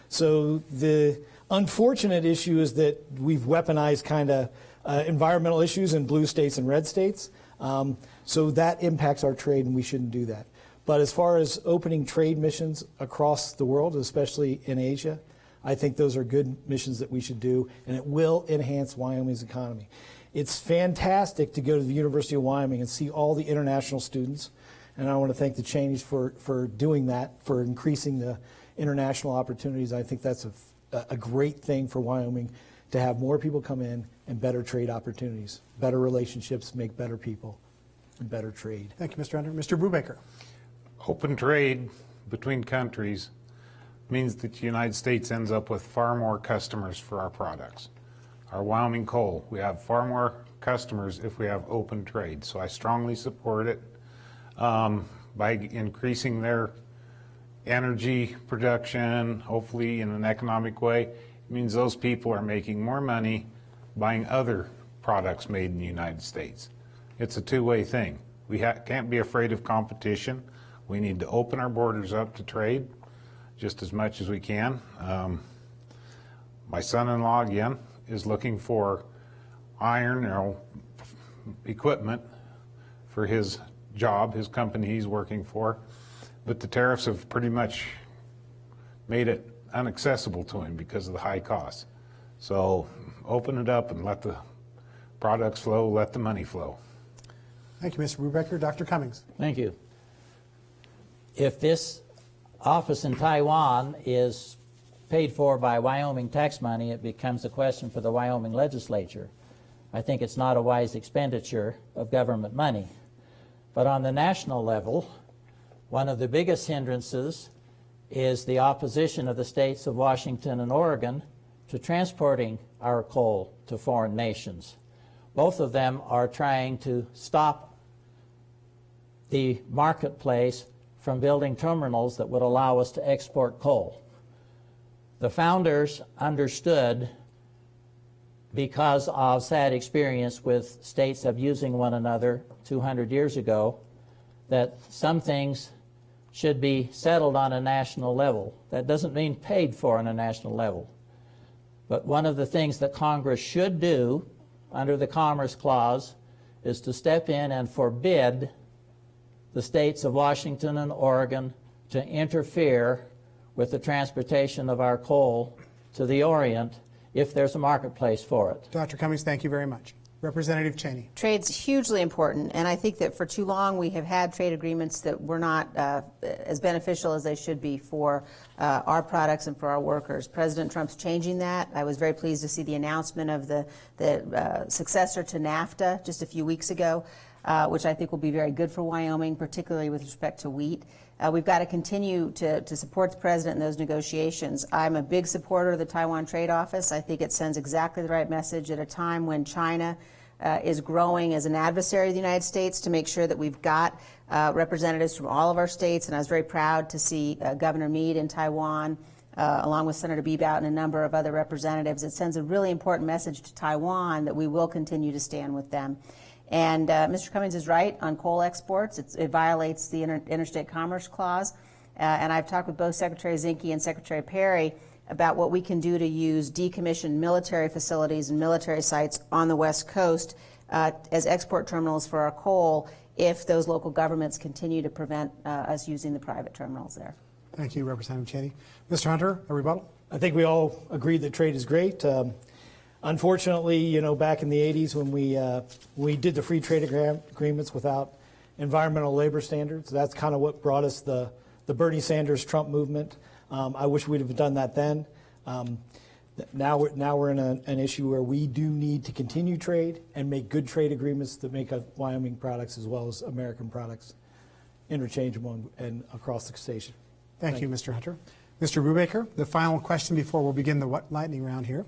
Speaker 3: So the unfortunate issue is that we've weaponized kind of environmental issues in blue states and red states. So that impacts our trade, and we shouldn't do that. But as far as opening trade missions across the world, especially in Asia, I think those are good missions that we should do, and it will enhance Wyoming's economy. It's fantastic to go to the University of Wyoming and see all the international students, and I want to thank the Cheneys for doing that, for increasing the international opportunities. I think that's a great thing for Wyoming, to have more people come in and better trade opportunities. Better relationships make better people and better trade.
Speaker 2: Thank you, Mr. Hunter. Mr. Brubaker.
Speaker 4: Open trade between countries means that the United States ends up with far more customers for our products. Our Wyoming coal, we have far more customers if we have open trade. So I strongly support it by increasing their energy production, hopefully in an economic way. It means those people are making more money buying other products made in the United States. It's a two-way thing. We can't be afraid of competition. We need to open our borders up to trade just as much as we can. My son-in-law, again, is looking for iron equipment for his job, his company he's working for, but the tariffs have pretty much made it inaccessible to him because of the high costs. So open it up and let the products flow, let the money flow.
Speaker 2: Thank you, Mr. Brubaker. Dr. Cummings.
Speaker 5: Thank you. If this office in Taiwan is paid for by Wyoming tax money, it becomes a question for the Wyoming legislature. I think it's not a wise expenditure of government money. But on the national level, one of the biggest hindrances is the opposition of the states of Washington and Oregon to transporting our coal to foreign nations. Both of them are trying to stop the marketplace from building terminals that would allow us to export coal. The founders understood, because of sad experience with states abusing one another 200 years ago, that some things should be settled on a national level. That doesn't mean paid for on a national level. But one of the things that Congress should do under the Commerce Clause is to step in and forbid the states of Washington and Oregon to interfere with the transportation of our coal to the Orient if there's a marketplace for it.
Speaker 2: Dr. Cummings, thank you very much. Representative Cheney.
Speaker 6: Trade's hugely important, and I think that for too long we have had trade agreements that were not as beneficial as they should be for our products and for our workers. President Trump's changing that. I was very pleased to see the announcement of the successor to NAFTA just a few weeks ago, which I think will be very good for Wyoming, particularly with respect to wheat. We've got to continue to support the president in those negotiations. I'm a big supporter of the Taiwan Trade Office. I think it sends exactly the right message at a time when China is growing as an adversary of the United States, to make sure that we've got representatives from all of our states. And I was very proud to see Governor Meade in Taiwan, along with Senator Bebout and a number of other representatives. It sends a really important message to Taiwan that we will continue to stand with them. And Mr. Cummings is right on coal exports. It violates the Interstate Commerce Clause. And I've talked with both Secretary Zinke and Secretary Perry about what we can do to use decommissioned military facilities and military sites on the West Coast as export terminals for our coal if those local governments continue to prevent us using the private terminals there.
Speaker 2: Thank you, Representative Cheney. Mr. Hunter, a rebuttal?
Speaker 3: I think we all agree that trade is great. Unfortunately, back in the 80s when we did the free trade agreements without environmental labor standards, that's kind of what brought us the Bernie Sanders Trump movement. I wish we'd have done that then. Now we're in an issue where we do need to continue trade and make good trade agreements that make Wyoming products as well as American products interchangeable and across the station.
Speaker 2: Thank you, Mr. Hunter. Mr. Brubaker, the final question before we'll begin the lightning round here.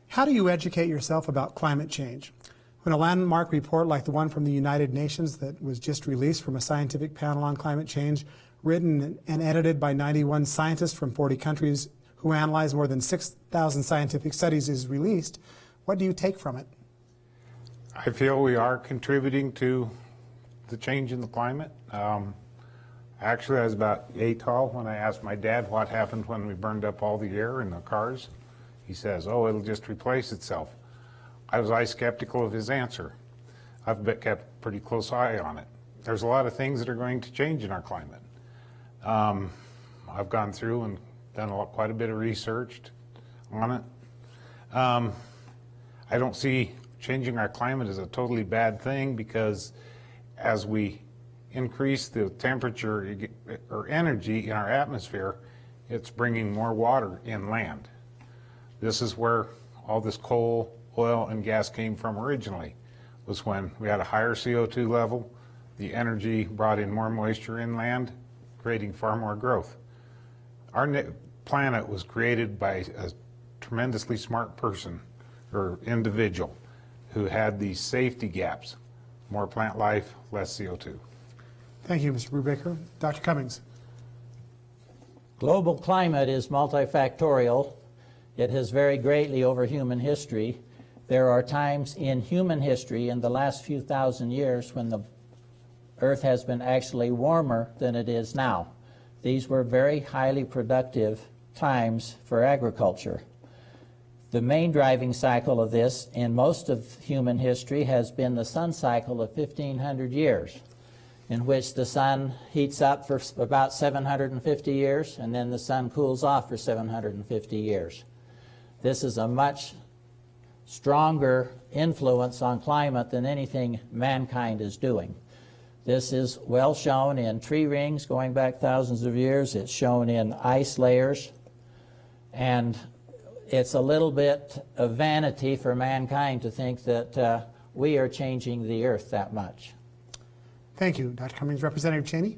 Speaker 2: How do you educate yourself about climate change? When a landmark report like the one from the United Nations that was just released from a scientific panel on climate change, written and edited by 91 scientists from 40 countries who analyzed more than 6,000 scientific studies, is released, what do you take from it?
Speaker 4: I feel we are contributing to the change in the climate. Actually, I was about 8 tall when I asked my dad what happened when we burned up all the air in the cars. He says, oh, it'll just replace itself. I was skeptical of his answer. I've kept a pretty close eye on it. There's a lot of things that are going to change in our climate. I've gone through and done quite a bit of research on it. I don't see changing our climate as a totally bad thing, because as we increase the temperature or energy in our atmosphere, it's bringing more water inland. This is where all this coal, oil, and gas came from originally, was when we had a higher CO2 level. The energy brought in more moisture inland, creating far more growth. Our planet was created by a tremendously smart person or individual who had these safety gaps: more plant life, less CO2.
Speaker 2: Thank you, Mr. Brubaker. Dr. Cummings.
Speaker 5: Global climate is multifactorial. It has varied greatly over human history. There are times in human history in the last few thousand years when the Earth has been actually warmer than it is now. These were very highly productive times for agriculture. The main driving cycle of this in most of human history has been the sun cycle of 1,500 years, in which the sun heats up for about 750 years, and then the sun cools off for 750 years. This is a much stronger influence on climate than anything mankind is doing. This is well shown in tree rings going back thousands of years. It's shown in ice layers. And it's a little bit of vanity for mankind to think that we are changing the earth that much.
Speaker 2: Thank you, Dr. Cummings. Representative Cheney?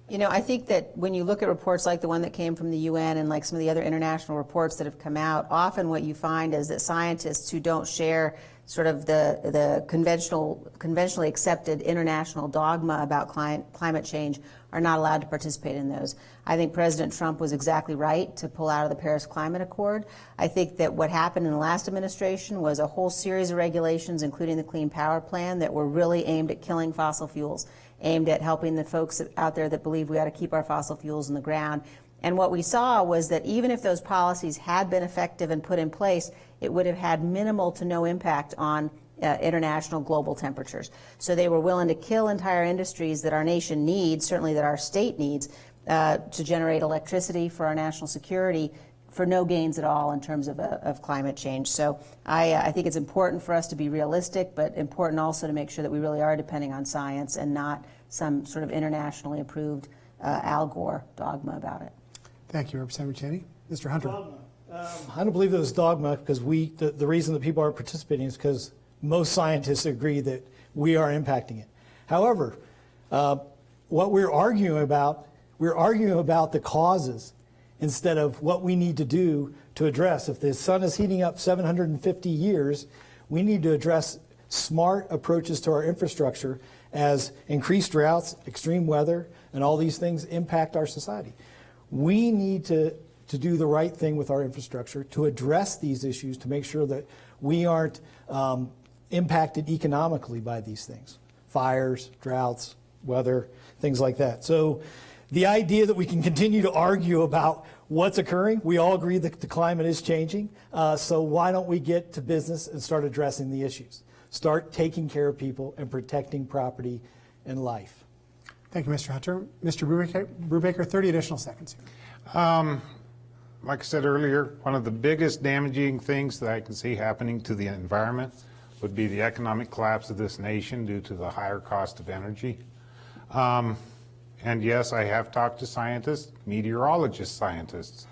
Speaker 6: You know, I think that when you look at reports like the one that came from the UN and like some of the other international reports that have come out, often what you find is that scientists who don't share sort of the conventionally accepted international dogma about climate change are not allowed to participate in those. I think President Trump was exactly right to pull out of the Paris Climate Accord. I think that what happened in the last administration was a whole series of regulations, including the Clean Power Plan, that were really aimed at killing fossil fuels, aimed at helping the folks out there that believe we ought to keep our fossil fuels in the ground. And what we saw was that even if those policies had been effective and put in place, it would have had minimal to no impact on international global temperatures. So they were willing to kill entire industries that our nation needs, certainly that our state needs, to generate electricity for our national security for no gains at all in terms of climate change. So I think it's important for us to be realistic, but important also to make sure that we really are depending on science and not some sort of internationally approved Al Gore dogma about it.
Speaker 2: Thank you, Representative Cheney. Mr. Hunter.
Speaker 3: I don't believe it was dogma, because the reason that people aren't participating is because most scientists agree that we are impacting it. However, what we're arguing about the causes instead of what we need to do to address. If the sun is heating up 750 years, we need to address smart approaches to our infrastructure, as increased droughts, extreme weather, and all these things impact our society. We need to do the right thing with our infrastructure to address these issues, to make sure that we aren't impacted economically by these things. Fires, droughts, weather, things like that. So the idea that we can continue to argue about what's occurring, we all agree that the climate is changing, so why don't we get to business and start addressing the issues? Start taking care of people and protecting property and life.
Speaker 2: Thank you, Mr. Hunter. Mr. Brubaker, 30 additional seconds here.
Speaker 4: Like I said earlier, one of the biggest damaging things that I can see happening to the environment would be the economic collapse of this nation due to the higher cost of energy. And yes, I have talked to scientists, meteorologist scientists,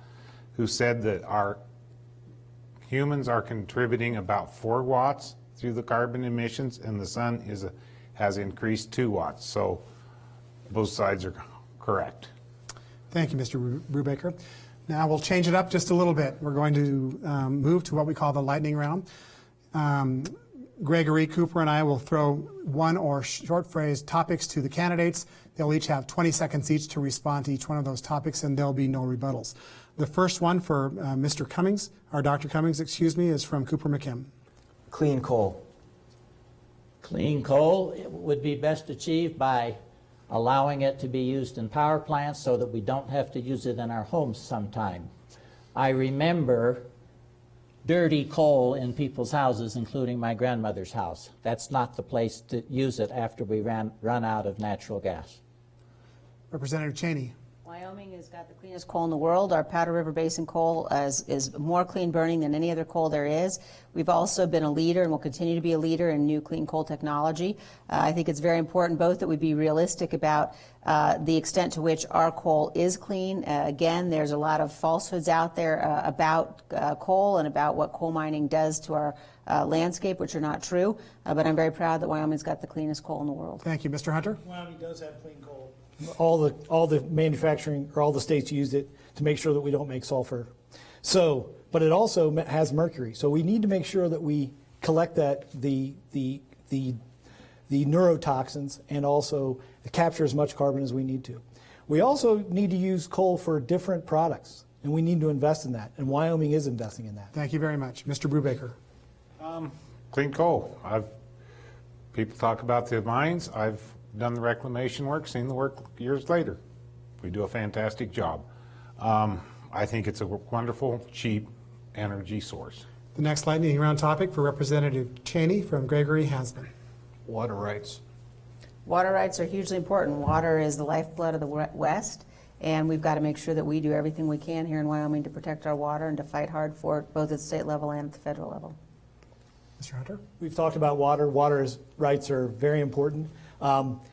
Speaker 4: who said that our humans are contributing about 4 watts through the carbon emissions, and the sun has increased 2 watts. So both sides are correct.
Speaker 2: Thank you, Mr. Brubaker. Now we'll change it up just a little bit. We're going to move to what we call the lightning round. Gregory, Cooper, and I will throw one or short phrase topics to the candidates. They'll each have 20 seconds each to respond to each one of those topics, and there'll be no rebuttals. The first one for Mr. Cummings, or Dr. Cummings, excuse me, is from Cooper McKim.
Speaker 7: Clean coal.
Speaker 5: Clean coal would be best achieved by allowing it to be used in power plants so that we don't have to use it in our homes sometime. I remember dirty coal in people's houses, including my grandmother's house. That's not the place to use it after we run out of natural gas.
Speaker 2: Representative Cheney.
Speaker 6: Wyoming has got the cleanest coal in the world. Our Powder River Basin coal is more clean burning than any other coal there is. We've also been a leader and will continue to be a leader in new clean coal technology. I think it's very important both that we be realistic about the extent to which our coal is clean. Again, there's a lot of falsehoods out there about coal and about what coal mining does to our landscape, which are not true. But I'm very proud that Wyoming's got the cleanest coal in the world.
Speaker 2: Thank you. Mr. Hunter?
Speaker 3: Wyoming does have clean coal. All the manufacturing, or all the states use it to make sure that we don't make sulfur. So, but it also has mercury. So we need to make sure that we collect the neurotoxins and also capture as much carbon as we need to. We also need to use coal for different products, and we need to invest in that. And Wyoming is investing in that.
Speaker 2: Thank you very much. Mr. Brubaker.
Speaker 4: Clean coal. People talk about the mines. I've done the reclamation work, seen the work years later. We do a fantastic job. I think it's a wonderful, cheap energy source.
Speaker 2: The next lightning round topic for Representative Cheney from Gregory, Hasman.
Speaker 8: Water rights.
Speaker 6: Water rights are hugely important. Water is the lifeblood of the West, and we've got to make sure that we do everything we can here in Wyoming to protect our water and to fight hard for it, both at the state level and at the federal level.
Speaker 2: Mr. Hunter?
Speaker 3: We've talked about water. Water's rights are very important.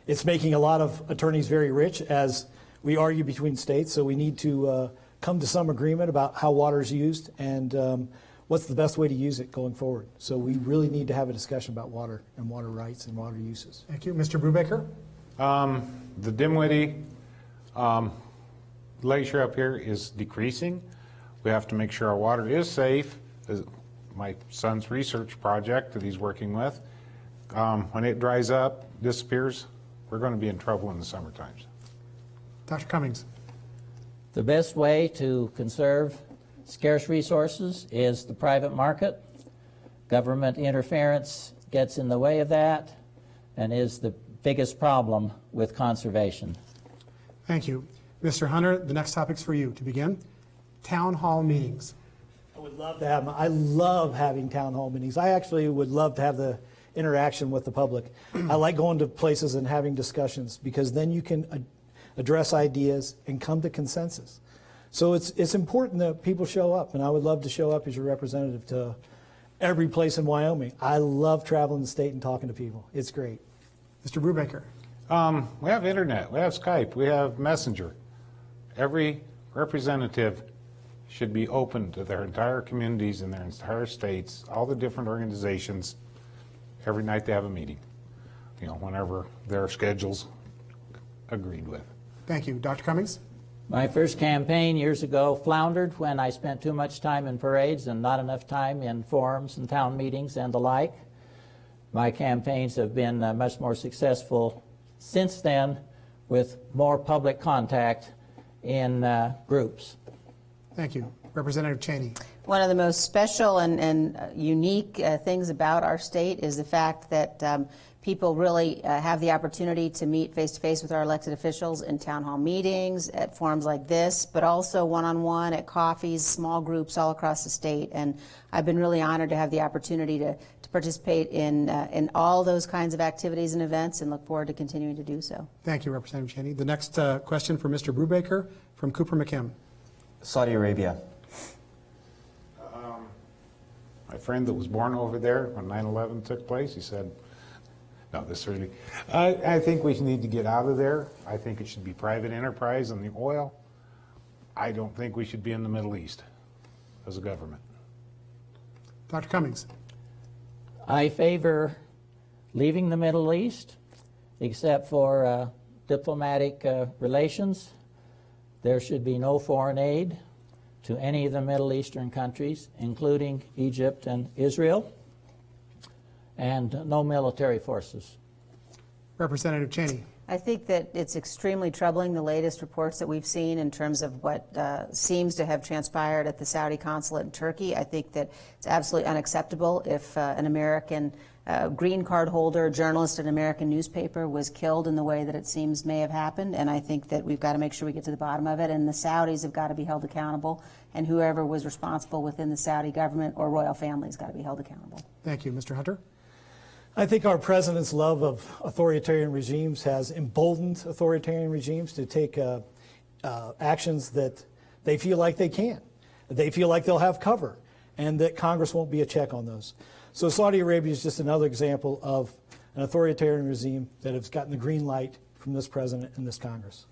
Speaker 3: It's making a lot of attorneys very rich as we argue between states, so we need to come to some agreement about how water is used and what's the best way to use it going forward. So we really need to have a discussion about water and water rights and water uses.
Speaker 2: Thank you. Mr. Brubaker?
Speaker 4: The Dinwiddie glacier up here is decreasing. We have to make sure our water is safe. My son's research project that he's working with, when it dries up, disappears, we're going to be in trouble in the summer times.
Speaker 2: Dr. Cummings.
Speaker 5: The best way to conserve scarce resources is the private market. Government interference gets in the way of that and is the biggest problem with conservation.
Speaker 2: Thank you. Mr. Hunter, the next topic's for you. To begin, town hall meetings.
Speaker 3: I would love to have them. I love having town hall meetings. I actually would love to have the interaction with the public. I like going to places and having discussions because then you can address ideas and come to consensus. So it's important that people show up, and I would love to show up as your representative to every place in Wyoming. I love traveling the state and talking to people. It's great.
Speaker 2: Mr. Brubaker.
Speaker 4: We have internet, we have Skype, we have Messenger. Every representative should be open to their entire communities and their entire states, all the different organizations. Every night they have a meeting, whenever their schedule's agreed with.
Speaker 2: Thank you. Dr. Cummings?
Speaker 5: My first campaign years ago floundered when I spent too much time in parades and not enough time in forums and town meetings and the like. My campaigns have been much more successful since then with more public contact in groups.
Speaker 2: Thank you. Representative Cheney.
Speaker 6: One of the most special and unique things about our state is the fact that people really have the opportunity to meet face-to-face with our elected officials in town hall meetings, at forums like this, but also one-on-one at coffees, small groups all across the state. And I've been really honored to have the opportunity to participate in all those kinds of activities and events and look forward to continuing to do so.
Speaker 2: Thank you, Representative Cheney. The next question for Mr. Brubaker from Cooper McKim.
Speaker 7: Saudi Arabia.
Speaker 4: My friend that was born over there when 9/11 took place, he said, no, this really, I think we need to get out of there. I think it should be private enterprise on the oil. I don't think we should be in the Middle East as a government.
Speaker 2: Dr. Cummings.
Speaker 5: I favor leaving the Middle East, except for diplomatic relations. There should be no foreign aid to any of the Middle Eastern countries, including Egypt and Israel, and no military forces.
Speaker 2: Representative Cheney.
Speaker 6: I think that it's extremely troubling, the latest reports that we've seen in terms of what seems to have transpired at the Saudi consulate in Turkey. I think that it's absolutely unacceptable if an American green card holder, journalist at an American newspaper was killed in the way that it seems may have happened, and I think that we've got to make sure we get to the bottom of it, and the Saudis have got to be held accountable, and whoever was responsible within the Saudi government or royal family has got to be held accountable.
Speaker 2: Thank you. Mr. Hunter?
Speaker 3: I think our president's love of authoritarian regimes has emboldened authoritarian regimes to take actions that they feel like they can. They feel like they'll have cover, and that Congress won't be a check on those. So Saudi Arabia is just another example of an authoritarian regime that has gotten the green light from this president and this Congress.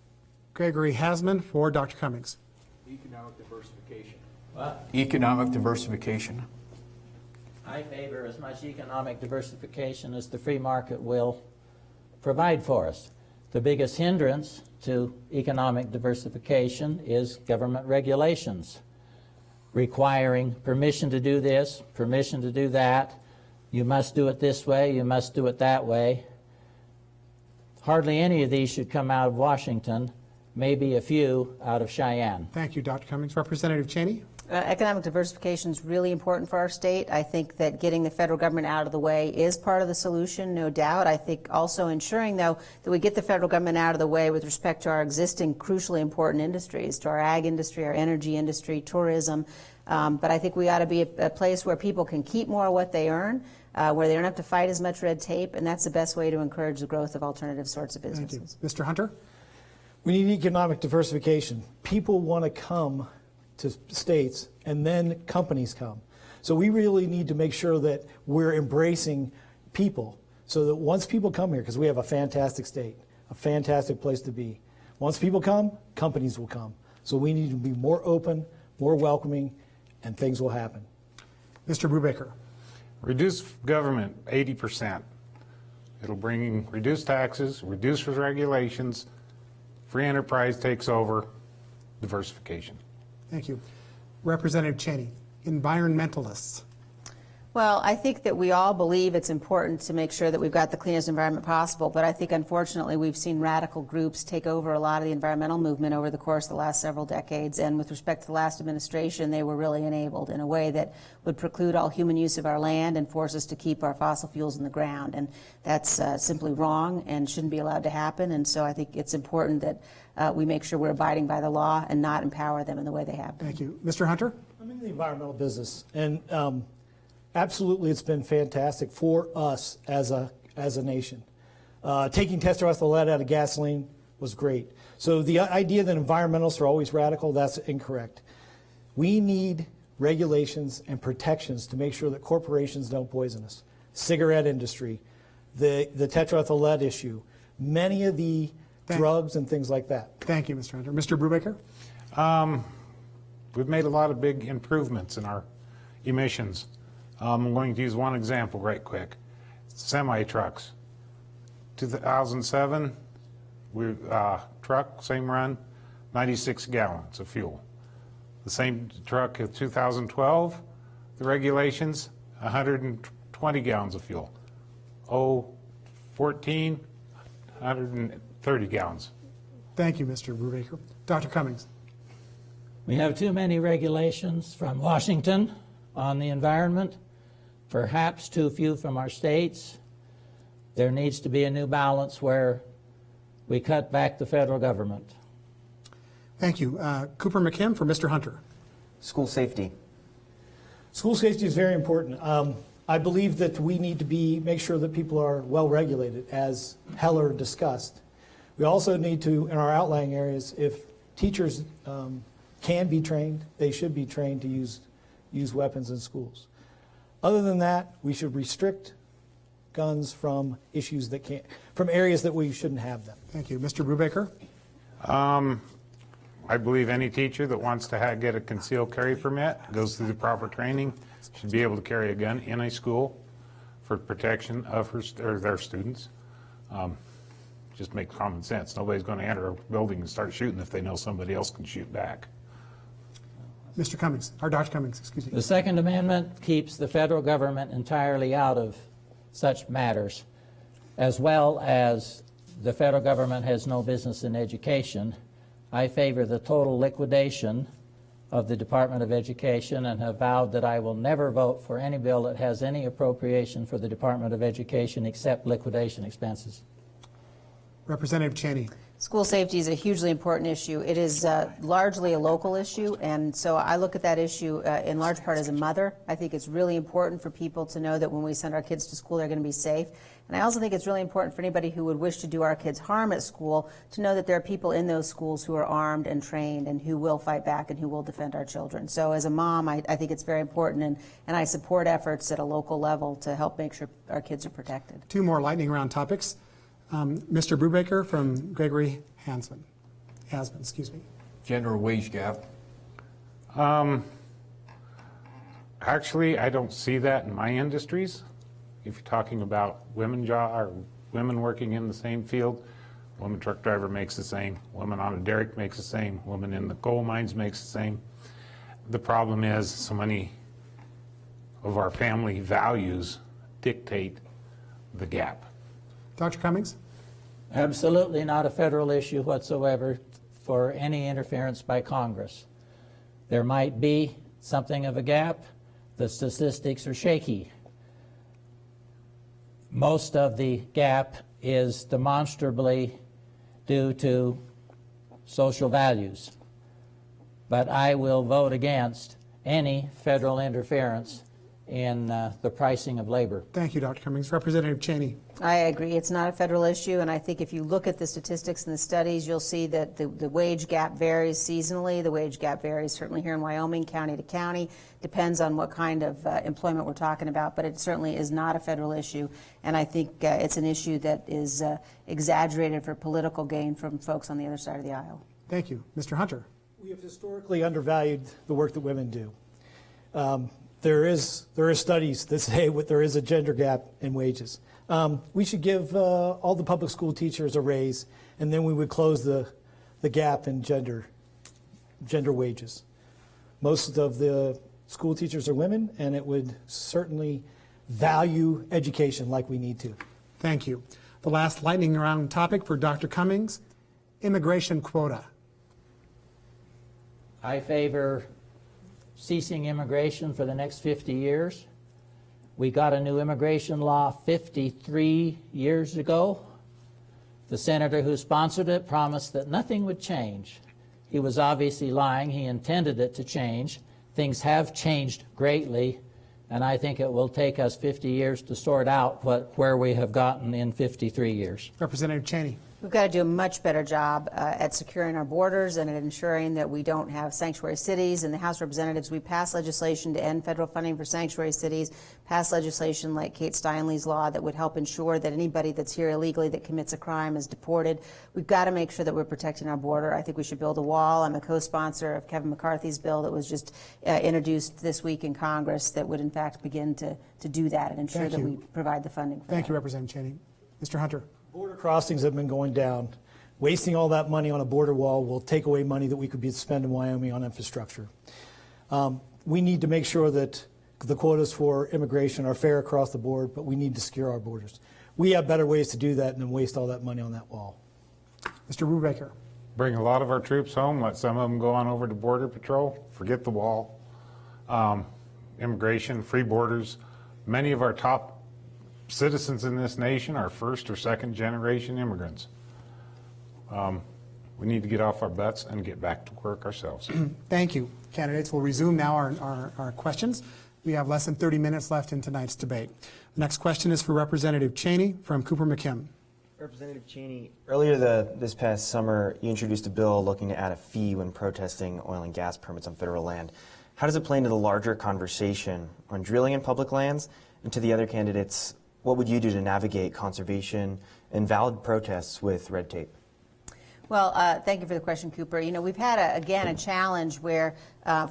Speaker 2: Gregory Hasman for Dr. Cummings.
Speaker 8: Economic diversification. Economic diversification.
Speaker 5: I favor as much economic diversification as the free market will provide for us. The biggest hindrance to economic diversification is government regulations, requiring permission to do this, permission to do that. You must do it this way, you must do it that way. Hardly any of these should come out of Washington, maybe a few out of Cheyenne.
Speaker 2: Thank you, Dr. Cummings. Representative Cheney?
Speaker 6: Economic diversification is really important for our state. I think that getting the federal government out of the way is part of the solution, no doubt. I think also ensuring, though, that we get the federal government out of the way with respect to our existing crucially important industries, to our ag industry, our energy industry, tourism. But I think we ought to be a place where people can keep more of what they earn, where they don't have to fight as much red tape, and that's the best way to encourage the growth of alternative sorts of businesses.
Speaker 2: Thank you. Mr. Hunter?
Speaker 3: We need economic diversification. People want to come to states, and then companies come. So we really need to make sure that we're embracing people, so that once people come here, because we have a fantastic state, a fantastic place to be. Once people come, companies will come. So we need to be more open, more welcoming, and things will happen.
Speaker 2: Mr. Brubaker?
Speaker 4: Reduce government 80%. It'll bring reduced taxes, reduced regulations, free enterprise takes over, diversification.
Speaker 2: Thank you. Representative Cheney, environmentalists.
Speaker 6: Well, I think that we all believe it's important to make sure that we've got the cleanest environment possible, but I think unfortunately we've seen radical groups take over a lot of the environmental movement over the course of the last several decades, and with respect to the last administration, they were really enabled in a way that would preclude all human use of our land and force us to keep our fossil fuels in the ground, and that's simply wrong and shouldn't be allowed to happen, and so I think it's important that we make sure we're abiding by the law and not empower them in the way they have been.
Speaker 2: Thank you. Mr. Hunter?
Speaker 3: I'm in the environmental business, and absolutely, it's been fantastic for us as a nation. Taking testosterone lead out of gasoline was great. So the idea that environmentalists are always radical, that's incorrect. We need regulations and protections to make sure that corporations don't poison us. Cigarette industry, the tetraethyl lead issue, many of the drugs and things like that.
Speaker 2: Thank you, Mr. Hunter. Mr. Brubaker?
Speaker 4: We've made a lot of big improvements in our emissions. I'm going to use one example right quick. Semi-trucks. 2007, truck, same run, 96 gallons of fuel. The same truck in 2012, the regulations, 120 gallons of fuel. 14, 130 gallons.
Speaker 2: Thank you, Mr. Brubaker. Dr. Cummings?
Speaker 5: We have too many regulations from Washington on the environment, perhaps too few from our states. There needs to be a new balance where we cut back the federal government.
Speaker 2: Thank you. Cooper McKim for Mr. Hunter.
Speaker 7: School safety.
Speaker 3: School safety is very important. I believe that we need to make sure that people are well regulated, as Heller discussed. We also need to, in our outlying areas, if teachers can be trained, they should be trained to use weapons in schools. Other than that, we should restrict guns from from areas that we shouldn't have them.
Speaker 2: Thank you. Mr. Brubaker?
Speaker 4: I believe any teacher that wants to get a concealed carry permit, goes through the proper training, should be able to carry a gun in a school for protection of their students. Just make common sense. Nobody's going to enter a building and start shooting if they know somebody else can shoot back.
Speaker 2: Mr. Cummings, or Dr. Cummings, excuse me.
Speaker 5: The Second Amendment keeps the federal government entirely out of such matters, as well as the federal government has no business in education. I favor the total liquidation of the Department of Education and have vowed that I will never vote for any bill that has any appropriation for the Department of Education except liquidation expenses.
Speaker 2: Representative Cheney.
Speaker 6: School safety is a hugely important issue. It is largely a local issue, and so I look at that issue in large part as a mother. I think it's really important for people to know that when we send our kids to school, they're going to be safe. And I also think it's really important for anybody who would wish to do our kids harm at school to know that there are people in those schools who are armed and trained and who will fight back and who will defend our children. So as a mom, I think it's very important, and I support efforts at a local level to help make sure our kids are protected.
Speaker 2: Two more lightning round topics. Mr. Brubaker from Gregory Hasman, excuse me.
Speaker 8: Gender wage gap.
Speaker 4: Actually, I don't see that in my industries. If you're talking about women working in the same field, woman truck driver makes the same, woman on a derrick makes the same, woman in the coal mines makes the same. The problem is so many of our family values dictate the gap.
Speaker 2: Dr. Cummings?
Speaker 5: Absolutely not a federal issue whatsoever for any interference by Congress. There might be something of a gap. The statistics are shaky. Most of the gap is demonstrably due to social values. But I will vote against any federal interference in the pricing of labor.
Speaker 2: Thank you, Dr. Cummings. Representative Cheney.
Speaker 6: I agree. It's not a federal issue, and I think if you look at the statistics and the studies, you'll see that the wage gap varies seasonally. The wage gap varies certainly here in Wyoming, county to county. Depends on what kind of employment we're talking about, but it certainly is not a federal issue, and I think it's an issue that is exaggerated for political gain from folks on the other side of the aisle.
Speaker 2: Thank you. Mr. Hunter.
Speaker 3: We have historically undervalued the work that women do. There is studies that say there is a gender gap in wages. We should give all the public school teachers a raise, and then we would close the gap in gender wages. Most of the school teachers are women, and it would certainly value education like we need to.
Speaker 2: Thank you. The last lightning round topic for Dr. Cummings, immigration quota.
Speaker 5: I favor ceasing immigration for the next 50 years. We got a new immigration law 53 years ago. The senator who sponsored it promised that nothing would change. He was obviously lying. He intended it to change. Things have changed greatly, and I think it will take us 50 years to sort out where we have gotten in 53 years.
Speaker 2: Representative Cheney.
Speaker 6: We've got to do a much better job at securing our borders and at ensuring that we don't have sanctuary cities. In the House of Representatives, we passed legislation to end federal funding for sanctuary cities, passed legislation like Kate Steinle's law that would help ensure that anybody that's here illegally that commits a crime is deported. We've got to make sure that we're protecting our border. I think we should build a wall. I'm a co-sponsor of Kevin McCarthy's bill that was just introduced this week in Congress that would in fact begin to do that and ensure that we provide the funding for that.
Speaker 2: Thank you, Representative Cheney. Mr. Hunter.
Speaker 3: Border crossings have been going down. Wasting all that money on a border wall will take away money that we could be spending in Wyoming on infrastructure. We need to make sure that the quotas for immigration are fair across the board, but we need to secure our borders. We have better ways to do that than waste all that money on that wall.
Speaker 2: Mr. Brubaker.
Speaker 4: Bring a lot of our troops home, let some of them go on over to Border Patrol, forget the wall. Immigration, free borders. Many of our top citizens in this nation are first or second generation immigrants. We need to get off our butts and get back to work ourselves.
Speaker 2: Thank you. Candidates will resume now our questions. We have less than 30 minutes left in tonight's debate. The next question is for Representative Cheney from Cooper McKim.
Speaker 7: Representative Cheney, earlier this past summer, you introduced a bill looking to add a fee when protesting oil and gas permits on federal land. How does it play into the larger conversation on drilling in public lands? And to the other candidates, what would you do to navigate conservation and valid protests with red tape?
Speaker 6: Well, thank you for the question, Cooper. You know, we've had, a challenge where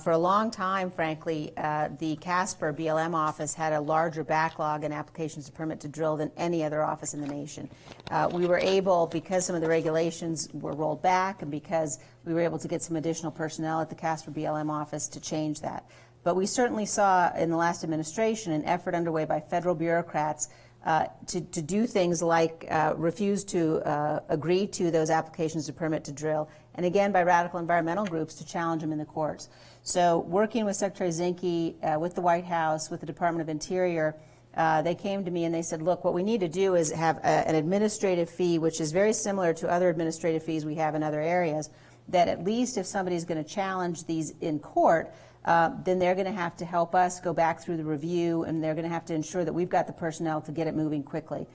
Speaker 6: for a long time, frankly, the Casper BLM office had a larger backlog in applications to permit to drill than any other office in the nation. We were able, because some of the regulations were rolled back and because we were able to get some additional personnel at the Casper BLM office to change that. But we certainly saw in the last administration an effort underway by federal bureaucrats to do things like refuse to agree to those applications to permit to drill, and again by radical environmental groups to challenge them in the courts. So working with Secretary Zinke, with the White House, with the Department of Interior, they came to me and they said, look, what we need to do is have an administrative fee, which is very similar to other administrative fees we have in other areas, that at least if somebody's going to challenge these in court, then they're going to have to help us go back through the review, and they're going to have to ensure that we've got the personnel to get it moving quickly.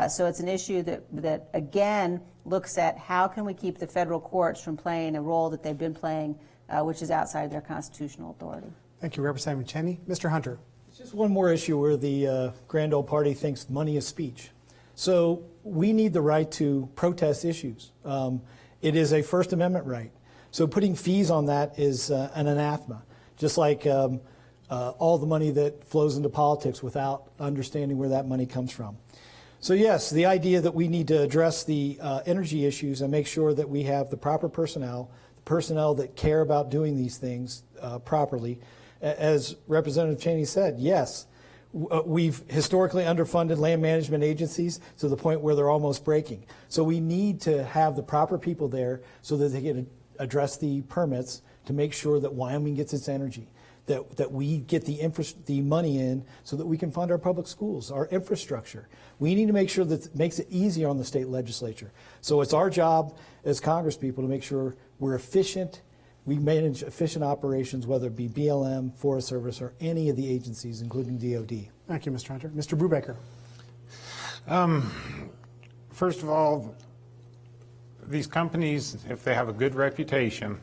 Speaker 6: So it's an issue that again, looks at how can we keep the federal courts from playing a role that they've been playing, which is outside their constitutional authority.
Speaker 2: Thank you, Representative Cheney. Mr. Hunter.
Speaker 3: Just one more issue where the grand old party thinks money is speech. So we need the right to protest issues. It is a First Amendment right. So putting fees on that is an anathema, just like all the money that flows into politics without understanding where that money comes from. So yes, the idea that we need to address the energy issues and make sure that we have the proper personnel, the personnel that care about doing these things properly. As Representative Cheney said, yes, we've historically underfunded land management agencies to the point where they're almost breaking. So we need to have the proper people there so that they can address the permits to make sure that Wyoming gets its energy, that we get the money in so that we can fund our public schools, our infrastructure. We need to make sure that it makes it easier on the state legislature. So it's our job as congresspeople to make sure we're efficient. We manage efficient operations, whether it be BLM, Forest Service, or any of the agencies, including DOD.
Speaker 2: Thank you, Mr. Hunter. Mr. Brubaker.
Speaker 4: First of all, these companies, if they have a good reputation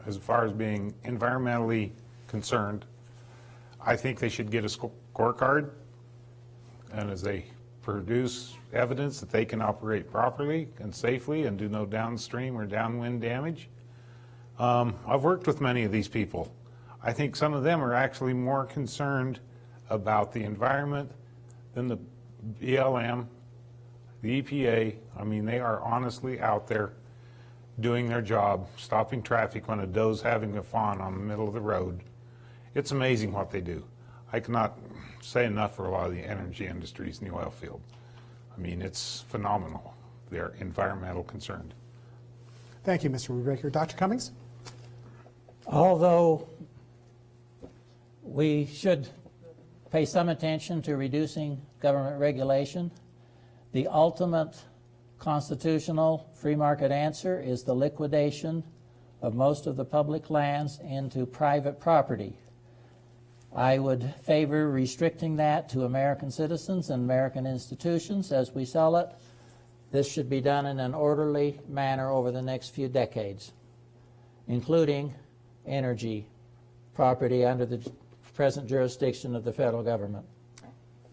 Speaker 4: as far as being environmentally concerned, I think they should get a scorecard, and as they produce evidence that they can operate properly and safely and do no downstream or downwind damage. I've worked with many of these people. I think some of them are actually more concerned about the environment than the BLM, the EPA. I mean, they are honestly out there doing their job, stopping traffic when a doe's having a fawn on the middle of the road. It's amazing what they do. I cannot say enough for a lot of the energy industries in the oil field. I mean, it's phenomenal. They're environmental concerned.
Speaker 2: Thank you, Mr. Brubaker. Dr. Cummings?
Speaker 5: Although we should pay some attention to reducing government regulation, the ultimate constitutional free market answer is the liquidation of most of the public lands into private property. I would favor restricting that to American citizens and American institutions as we sell it. This should be done in an orderly manner over the next few decades, including energy property under the present jurisdiction of the federal government.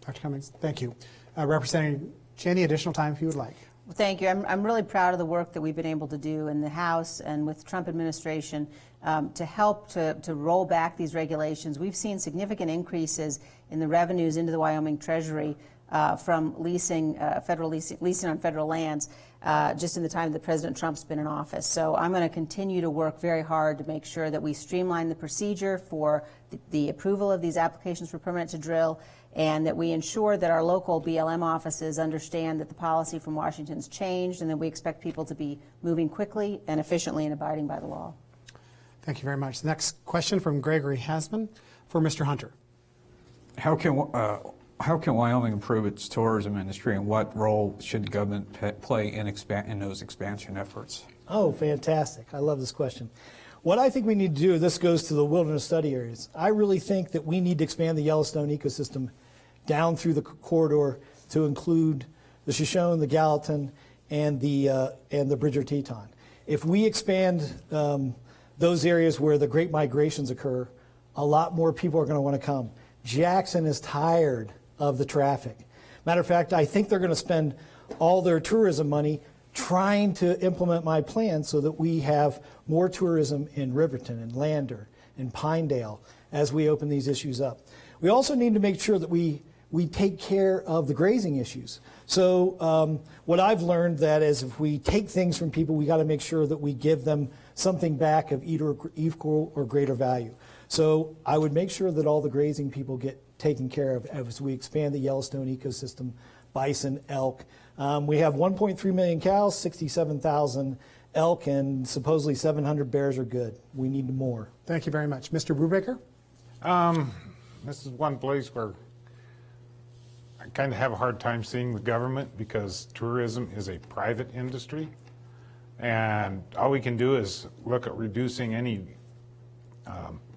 Speaker 2: Dr. Cummings, thank you. Representative Cheney, additional time if you would like.
Speaker 6: Well, thank you. I'm really proud of the work that we've been able to do in the House and with the Trump administration to help to roll back these regulations. We've seen significant increases in the revenues into the Wyoming Treasury from leasing on federal lands just in the time that President Trump's been in office. So I'm going to continue to work very hard to make sure that we streamline the procedure for the approval of these applications for permit to drill, and that we ensure that our local BLM offices understand that the policy from Washington's changed, and that we expect people to be moving quickly and efficiently and abiding by the law.
Speaker 2: Thank you very much. The next question from Gregory Hasman for Mr. Hunter.
Speaker 8: How can Wyoming improve its tourism industry, and what role should the government play in those expansion efforts?
Speaker 3: Oh, fantastic. I love this question. What I think we need to do, this goes to the wilderness study areas. I really think that we need to expand the Yellowstone ecosystem down through the corridor to include the Shoshone, the Gallatin, and the Bridger Teton. If we expand those areas where the great migrations occur, a lot more people are going to want to come. Jackson is tired of the traffic. Matter of fact, I think they're going to spend all their tourism money trying to implement my plan so that we have more tourism in Riverton and Lander and Pinedale as we open these issues up. We also need to make sure that we take care of the grazing issues. So what I've learned that is if we take things from people, we got to make sure that we give them something back of equal or greater value. So I would make sure that all the grazing people get taken care of as we expand the Yellowstone ecosystem, bison, elk. We have 1.3 million cows, 67,000 elk, and supposedly 700 bears are good. We need more.
Speaker 2: Thank you very much. Mr. Brubaker?
Speaker 4: This is one place where I kind of have a hard time seeing the government because tourism is a private industry. And all we can do is look at reducing any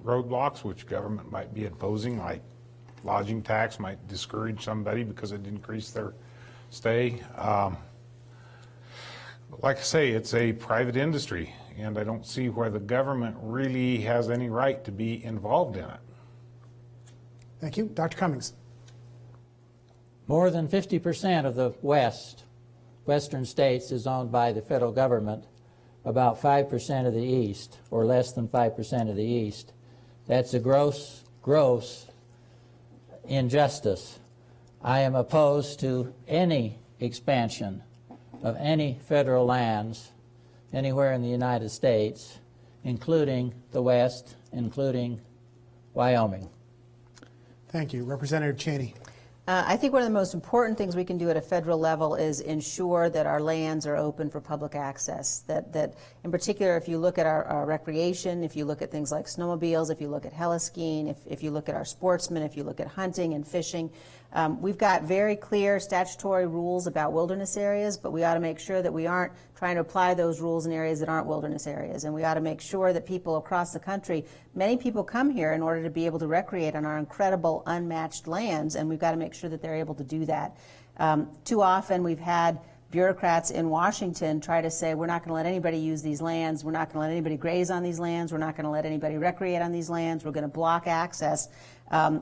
Speaker 4: roadblocks which government might be imposing, like lodging tax might discourage somebody because it increased their stay. Like I say, it's a private industry, and I don't see where the government really has any right to be involved in it.
Speaker 2: Thank you. Dr. Cummings?
Speaker 5: More than 50% of the western states is owned by the federal government, about 5% of the east, or less than 5% of the east. That's a gross injustice. I am opposed to any expansion of any federal lands anywhere in the United States, including the West, including Wyoming.
Speaker 2: Thank you. Representative Cheney?
Speaker 6: I think one of the most important things we can do at a federal level is ensure that our lands are open for public access. That in particular, if you look at our recreation, if you look at things like snowmobiles, if you look at heliskiing, if you look at our sportsmen, if you look at hunting and fishing, we've got very clear statutory rules about wilderness areas, but we ought to make sure that we aren't trying to apply those rules in areas that aren't wilderness areas. And we ought to make sure that people across the country, many people come here in order to be able to recreate on our incredible unmatched lands, and we've got to make sure that they're able to do that. Too often we've had bureaucrats in Washington try to say, we're not going to let anybody use these lands, we're not going to let anybody graze on these lands, we're not going to let anybody recreate on these lands, we're going to block access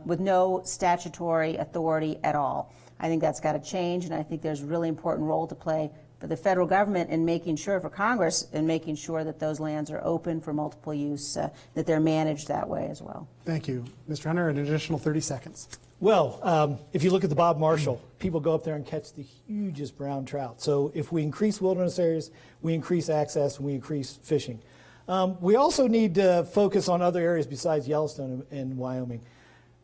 Speaker 6: with no statutory authority at all. I think that's got to change, and I think there's a really important role to play for the federal government in making sure, for Congress, in making sure that those lands are open for multiple use, that they're managed that way as well.
Speaker 2: Thank you. Mr. Hunter, an additional 30 seconds.
Speaker 3: Well, if you look at the Bob Marshall, people go up there and catch the hugest brown trout. So if we increase wilderness areas, we increase access, and we increase fishing. We also need to focus on other areas besides Yellowstone and Wyoming.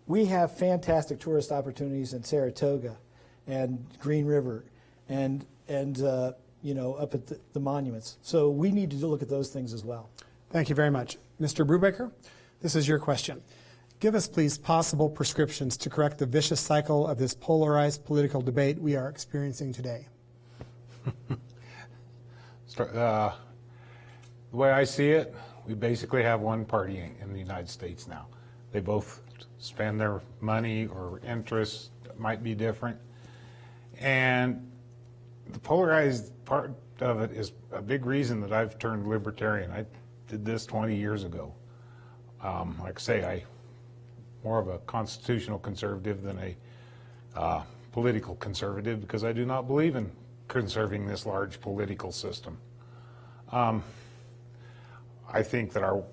Speaker 3: We have fantastic tourist opportunities in Saratoga and Green River and up at the monuments. So we need to look at those things as well.
Speaker 2: Thank you very much. Mr. Brubaker, this is your question. Give us, please, possible prescriptions to correct the vicious cycle of this polarized political debate we are experiencing today.
Speaker 4: The way I see it, we basically have one party in the United States now. They both spend their money or interests might be different. And the polarized part of it is a big reason that I've turned libertarian. I did this 20 years ago. Like I say, I'm more of a constitutional conservative than a political conservative because I do not believe in conserving this large political system. I think that our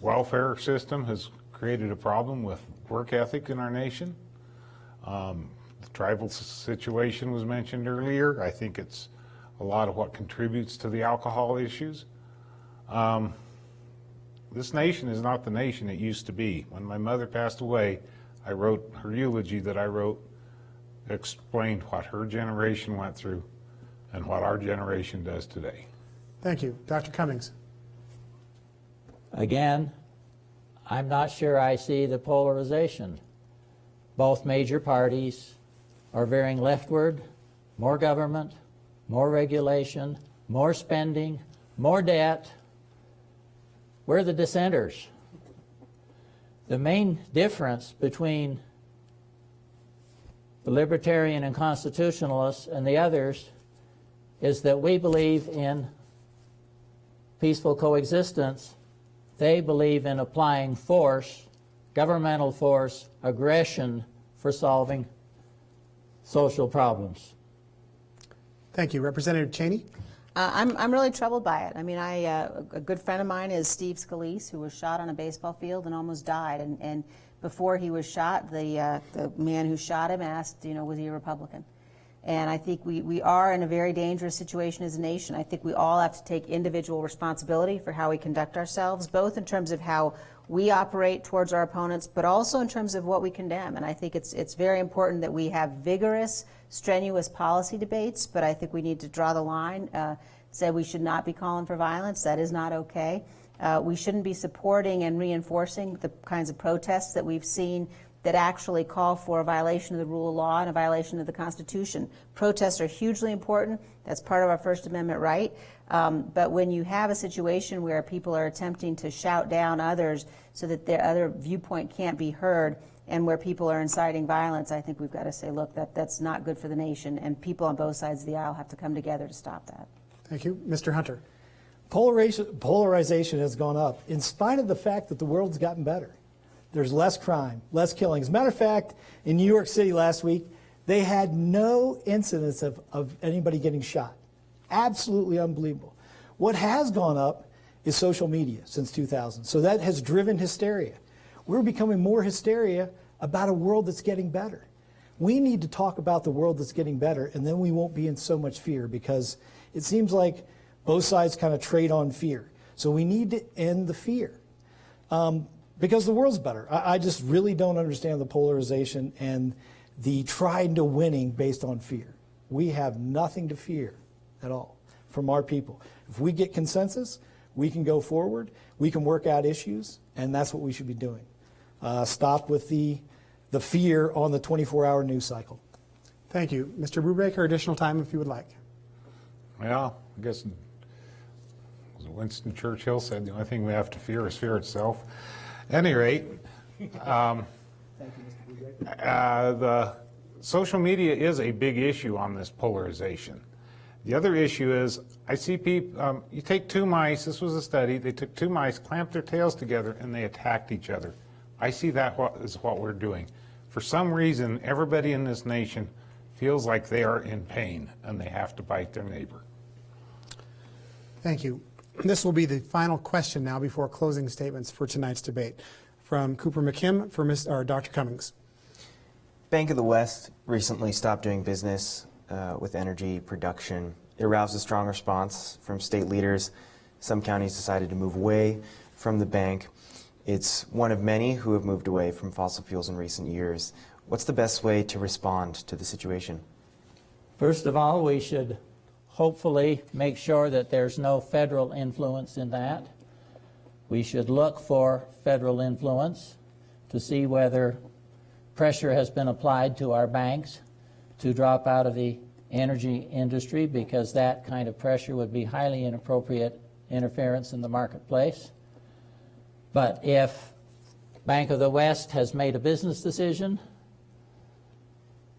Speaker 4: welfare system has created a problem with work ethic in our nation. The tribal situation was mentioned earlier. I think it's a lot of what contributes to the alcohol issues. This nation is not the nation it used to be. When my mother passed away, I wrote her eulogy that I wrote, explained what her generation went through and what our generation does today.
Speaker 2: Thank you. Dr. Cummings.
Speaker 5: Again, I'm not sure I see the polarization. Both major parties are veering leftward, more government, more regulation, more spending, more debt. We're the dissenters. The main difference between the libertarian and constitutionalists and the others is that we believe in peaceful coexistence. They believe in applying force, governmental force, aggression for solving social problems.
Speaker 2: Thank you. Representative Cheney.
Speaker 6: I'm really troubled by it. I mean, a good friend of mine is Steve Scalise, who was shot on a baseball field and almost died. And before he was shot, the man who shot him asked, was he a Republican? And I think we are in a very dangerous situation as a nation. I think we all have to take individual responsibility for how we conduct ourselves, both in terms of how we operate towards our opponents, but also in terms of what we condemn. And I think it's very important that we have vigorous, strenuous policy debates, but I think we need to draw the line, say we should not be calling for violence. That is not okay. We shouldn't be supporting and reinforcing the kinds of protests that we've seen that actually call for a violation of the rule of law and a violation of the Constitution. Protests are hugely important. That's part of our First Amendment right. But when you have a situation where people are attempting to shout down others so that their other viewpoint can't be heard, and where people are inciting violence, I think we've got to say, look, that's not good for the nation, and people on both sides of the aisle have to come together to stop that.
Speaker 2: Thank you. Mr. Hunter.
Speaker 3: Polarization has gone up in spite of the fact that the world's gotten better. There's less crime, less killing. As a matter of fact, in New York City last week, they had no incidents of anybody getting shot. Absolutely unbelievable. What has gone up is social media since 2000. So that has driven hysteria. We're becoming more hysteria about a world that's getting better. We need to talk about the world that's getting better, and then we won't be in so much fear, because it seems like both sides kind of trade on fear. So we need to end the fear. Because the world's better. I just really don't understand the polarization and the trying to winning based on fear. We have nothing to fear at all from our people. If we get consensus, we can go forward, we can work out issues, and that's what we should be doing. Stop with the fear on the 24-hour news cycle.
Speaker 2: Thank you. Mr. Brubaker, additional time if you would like.
Speaker 4: Well, I guess Winston Churchill said the only thing we have to fear is fear itself. At any rate, the social media is a big issue on this polarization. The other issue is, I see people, you take two mice, this was a study, they took two mice, clamped their tails together, and they attacked each other. I see that is what we're doing. For some reason, everybody in this nation feels like they are in pain, and they have to bite their neighbor.
Speaker 2: Thank you. This will be the final question now before closing statements for tonight's debate. From Cooper McKim for Dr. Cummings.
Speaker 7: Bank of the West recently stopped doing business with energy production. It aroused a strong response from state leaders. Some counties decided to move away from the bank. It's one of many who have moved away from fossil fuels in recent years. What's the best way to respond to the situation?
Speaker 5: First of all, we should hopefully make sure that there's no federal influence in that. We should look for federal influence to see whether pressure has been applied to our banks to drop out of the energy industry, because that kind of pressure would be highly inappropriate interference in the marketplace. But if Bank of the West has made a business decision,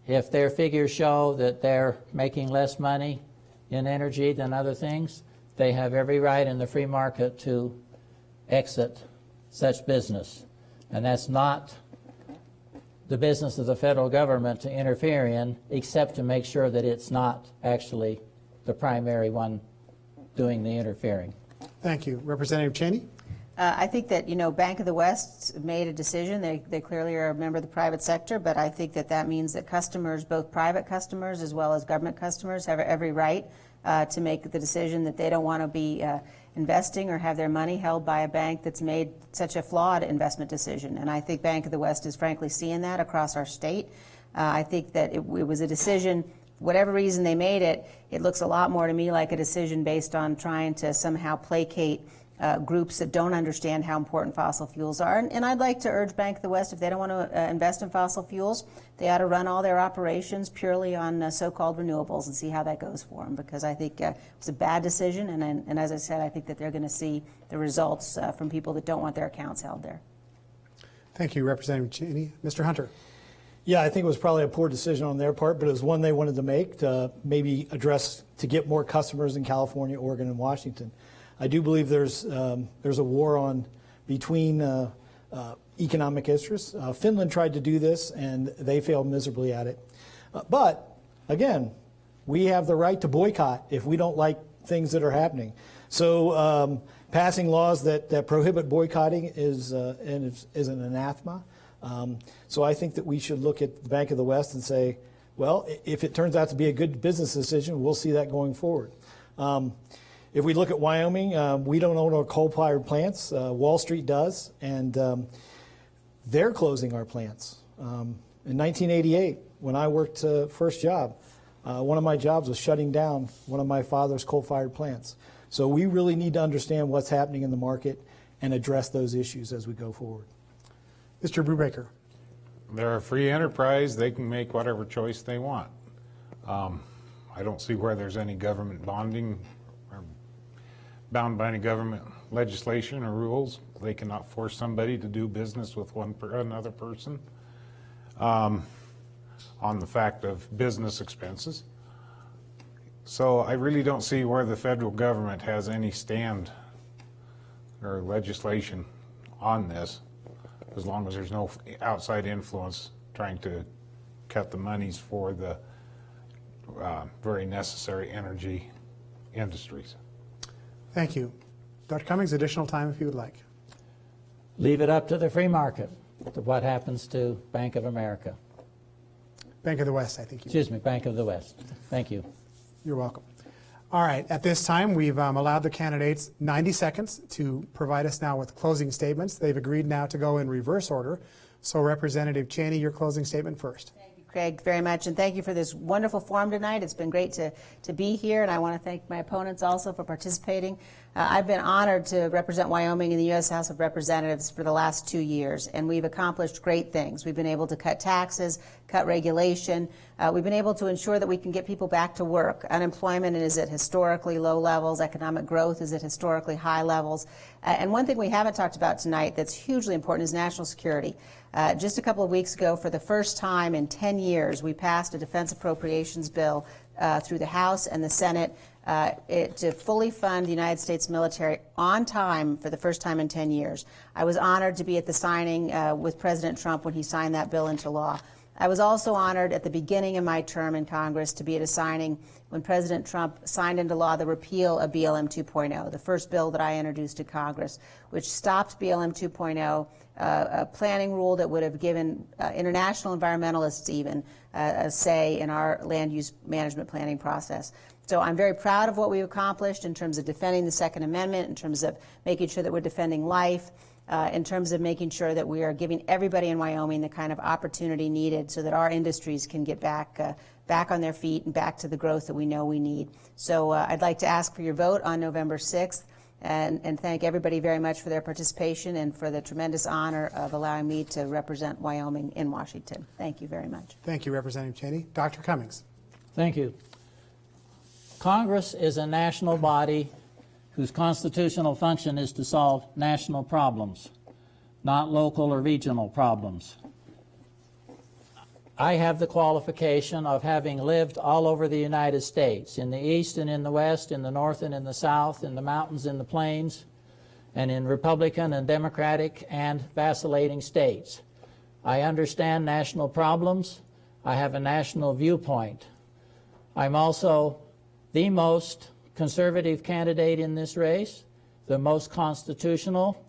Speaker 5: if their figures show that they're making less money in energy than other things, they have every right in the free market to exit such business. And that's not the business of the federal government to interfere in, except to make sure that it's not actually the primary one doing the interfering.
Speaker 2: Thank you. Representative Cheney?
Speaker 6: I think that, Bank of the West made a decision. They clearly are a member of the private sector, but I think that means that customers, both private customers as well as government customers, have every right to make the decision that they don't want to be investing or have their money held by a bank that's made such a flawed investment decision. And I think Bank of the West is frankly seeing that across our state. I think that it was a decision, whatever reason they made it, it looks a lot more to me like a decision based on trying to somehow placate groups that don't understand how important fossil fuels are. And I'd like to urge Bank of the West, if they don't want to invest in fossil fuels, they ought to run all their operations purely on so-called renewables and see how that goes for them, because I think it's a bad decision, and as I said, I think that they're going to see the results from people that don't want their accounts held there.
Speaker 2: Thank you, Representative Cheney. Mr. Hunter.
Speaker 3: Yeah, I think it was probably a poor decision on their part, but it was one they wanted to make to maybe address to get more customers in California, Oregon, and Washington. I do believe there's a war on between economic interests. Finland tried to do this, and they failed miserably at it. But again, we have the right to boycott if we don't like things that are happening. So passing laws that prohibit boycotting is an anathema. So I think that we should look at the Bank of the West and say, Well, if it turns out to be a good business decision, we'll see that going forward. If we look at Wyoming, we don't own our coal-fired plants. Wall Street does, and they're closing our plants. In 1988, when I worked first job, one of my jobs was shutting down one of my father's coal-fired plants. So we really need to understand what's happening in the market and address those issues as we go forward.
Speaker 2: Mr. Brubaker.
Speaker 4: They're a free enterprise. They can make whatever choice they want. I don't see where there's any government bonding or bound by any government legislation or rules. They cannot force somebody to do business with another person on the fact of business expenses. So I really don't see where the federal government has any stand or legislation on this, as long as there's no outside influence trying to cut the monies for the very necessary energy industries.
Speaker 2: Thank you. Dr. Cummings, additional time if you would like.
Speaker 5: Leave it up to the free market, to what happens to Bank of America.
Speaker 2: Bank of the West, I think you
Speaker 5: Excuse me, Bank of the West. Thank you.
Speaker 2: You're welcome. All right, at this time, we've allowed the candidates 90 seconds to provide us now with closing statements. They've agreed now to go in reverse order. So Representative Cheney, your closing statement first.
Speaker 6: Thank you, Craig, very much, and thank you for this wonderful forum tonight. It's been great to be here, and I want to thank my opponents also for participating. I've been honored to represent Wyoming in the U.S. House of Representatives for the last 2 years, and we've accomplished great things. We've been able to cut taxes, cut regulation. We've been able to ensure that we can get people back to work. Unemployment is at historically low levels. Economic growth is at historically high levels. And one thing we haven't talked about tonight that's hugely important is national security. Just a couple of weeks ago, for the first time in 10 years, we passed a defense appropriations bill through the House and the Senate to fully fund the United States military on time for the first time in 10 years. I was honored to be at the signing with President Trump when he signed that bill into law. I was also honored at the beginning of my term in Congress to be at a signing when President Trump signed into law the repeal of BLM 2.0, the first bill that I introduced to Congress, which stopped BLM 2.0, a planning rule that would have given international environmentalists even a say in our land use management planning process. So I'm very proud of what we've accomplished in terms of defending the Second Amendment, in terms of making sure that we're defending life, in terms of making sure that we are giving everybody in Wyoming the kind of opportunity needed so that our industries can get back on their feet and back to the growth that we know we need. So I'd like to ask for your vote on November 6th and thank everybody very much for their participation and for the tremendous honor of allowing me to represent Wyoming in Washington. Thank you very much.
Speaker 2: Thank you, Representative Cheney. Dr. Cummings.
Speaker 5: Thank you. Congress is a national body whose constitutional function is to solve national problems, not local or regional problems. I have the qualification of having lived all over the United States, in the East and in the West, in the North and in the South, in the mountains and the plains, and in Republican and Democratic and vacillating states. I understand national problems. I have a national viewpoint. I'm also the most conservative candidate in this race, the most constitutional,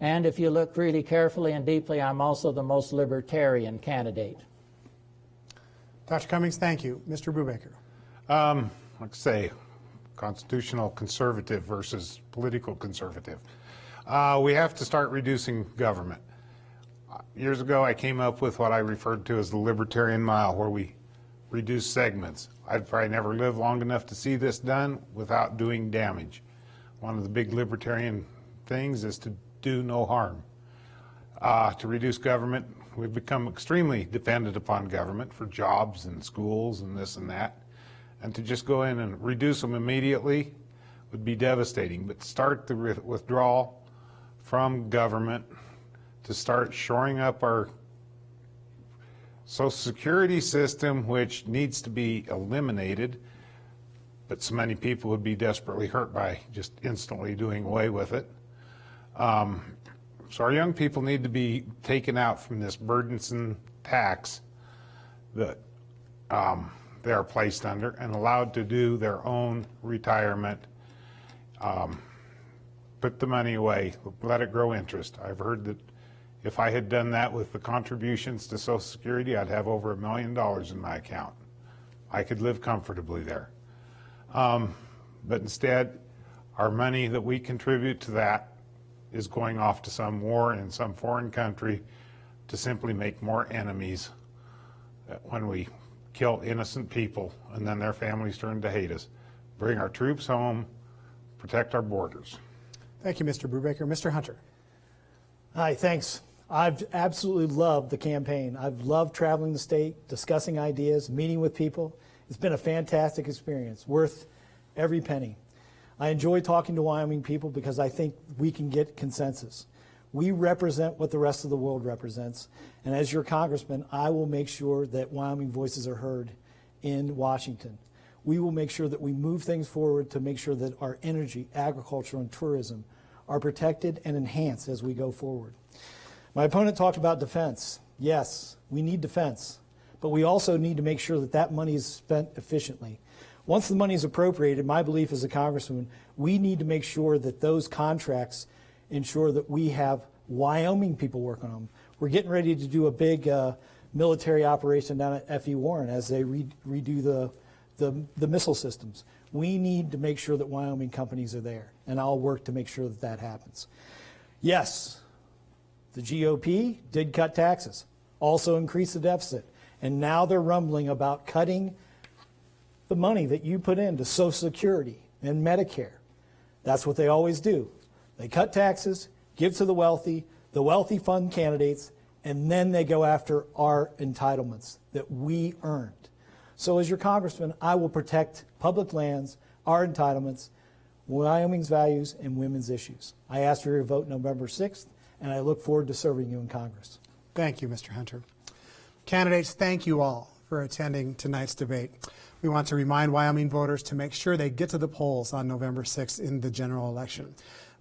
Speaker 5: and if you look really carefully and deeply, I'm also the most libertarian candidate.
Speaker 2: Dr. Cummings, thank you. Mr. Brubaker.
Speaker 4: Like I say, constitutional conservative versus political conservative. We have to start reducing government. Years ago, I came up with what I referred to as the libertarian mile, where we reduce segments. I'd probably never live long enough to see this done without doing damage. One of the big libertarian things is to do no harm. To reduce government, we've become extremely dependent upon government for jobs and schools and this and that. And to just go in and reduce them immediately would be devastating. But start the withdrawal from government, to start shoring up our Social Security system, which needs to be eliminated, but so many people would be desperately hurt by just instantly doing away with it. So our young people need to be taken out from this burdensome tax that they are placed under and allowed to do their own retirement. Put the money away, let it grow interest. I've heard that if I had done that with the contributions to Social Security, I'd have over $1 million in my account. I could live comfortably there. But instead, our money that we contribute to that is going off to some war in some foreign country to simply make more enemies when we kill innocent people and then their families turn to hate us. Bring our troops home, protect our borders.
Speaker 2: Thank you, Mr. Brubaker. Mr. Hunter.
Speaker 3: Hi, thanks. I've absolutely loved the campaign. I've loved traveling the state, discussing ideas, meeting with people. It's been a fantastic experience, worth every penny. I enjoy talking to Wyoming people because I think we can get consensus. We represent what the rest of the world represents, and as your congressman, I will make sure that Wyoming voices are heard in Washington. We will make sure that we move things forward to make sure that our energy, agriculture, and tourism are protected and enhanced as we go forward. My opponent talked about defense. Yes, we need defense, but we also need to make sure that that money is spent efficiently. Once the money is appropriated, my belief as a congressman, we need to make sure that those contracts ensure that we have Wyoming people working on them. We're getting ready to do a big military operation down at F.E. Warren as they redo the missile systems. We need to make sure that Wyoming companies are there, and I'll work to make sure that that happens. Yes, the GOP did cut taxes, also increased the deficit, and now they're rumbling about cutting the money that you put into Social Security and Medicare. That's what they always do. They cut taxes, give to the wealthy fund candidates, and then they go after our entitlements that we earned. So as your congressman, I will protect public lands, our entitlements, Wyoming's values, and women's issues. I ask for your vote November 6th, and I look forward to serving you in Congress.
Speaker 2: Thank you, Mr. Hunter. Candidates, thank you all for attending tonight's debate. We want to remind Wyoming voters to make sure they get to the polls on November 6th in the general election.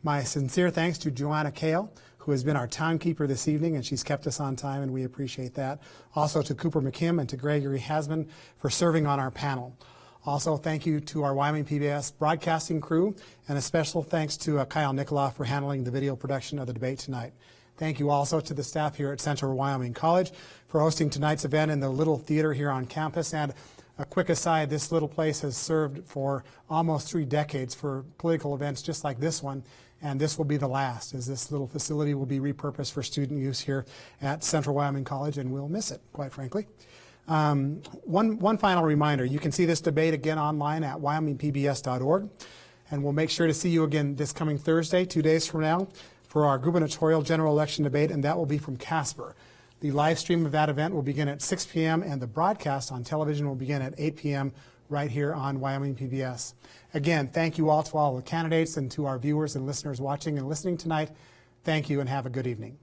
Speaker 2: My sincere thanks to Joanna Kale, who has been our timekeeper this evening, and she's kept us on time, and we appreciate that. Also to Cooper McKim and to Gregory Hasman for serving on our panel. Also, thank you to our Wyoming PBS broadcasting crew, and a special thanks to Kyle Nikoloff for handling the video production of the debate tonight. Thank you also to the staff here at Central Wyoming College for hosting tonight's event in the little theater here on campus. And a quick aside, this little place has served for almost 3 decades for political events just like this one, and this will be the last, as this little facility will be repurposed for student use here at Central Wyoming College, and we'll miss it, quite frankly. One final reminder, you can see this debate again online at wyomingpbs.org, and we'll make sure to see you again this coming Thursday, 2 days from now, for our gubernatorial general election debate, and that will be from Casper. The live stream of that event will begin at 6 p.m. and the broadcast on television will begin at 8 p.m. right here on Wyoming PBS. Again, thank you all to all the candidates and to our viewers and listeners watching and listening tonight. Thank you and have a good evening.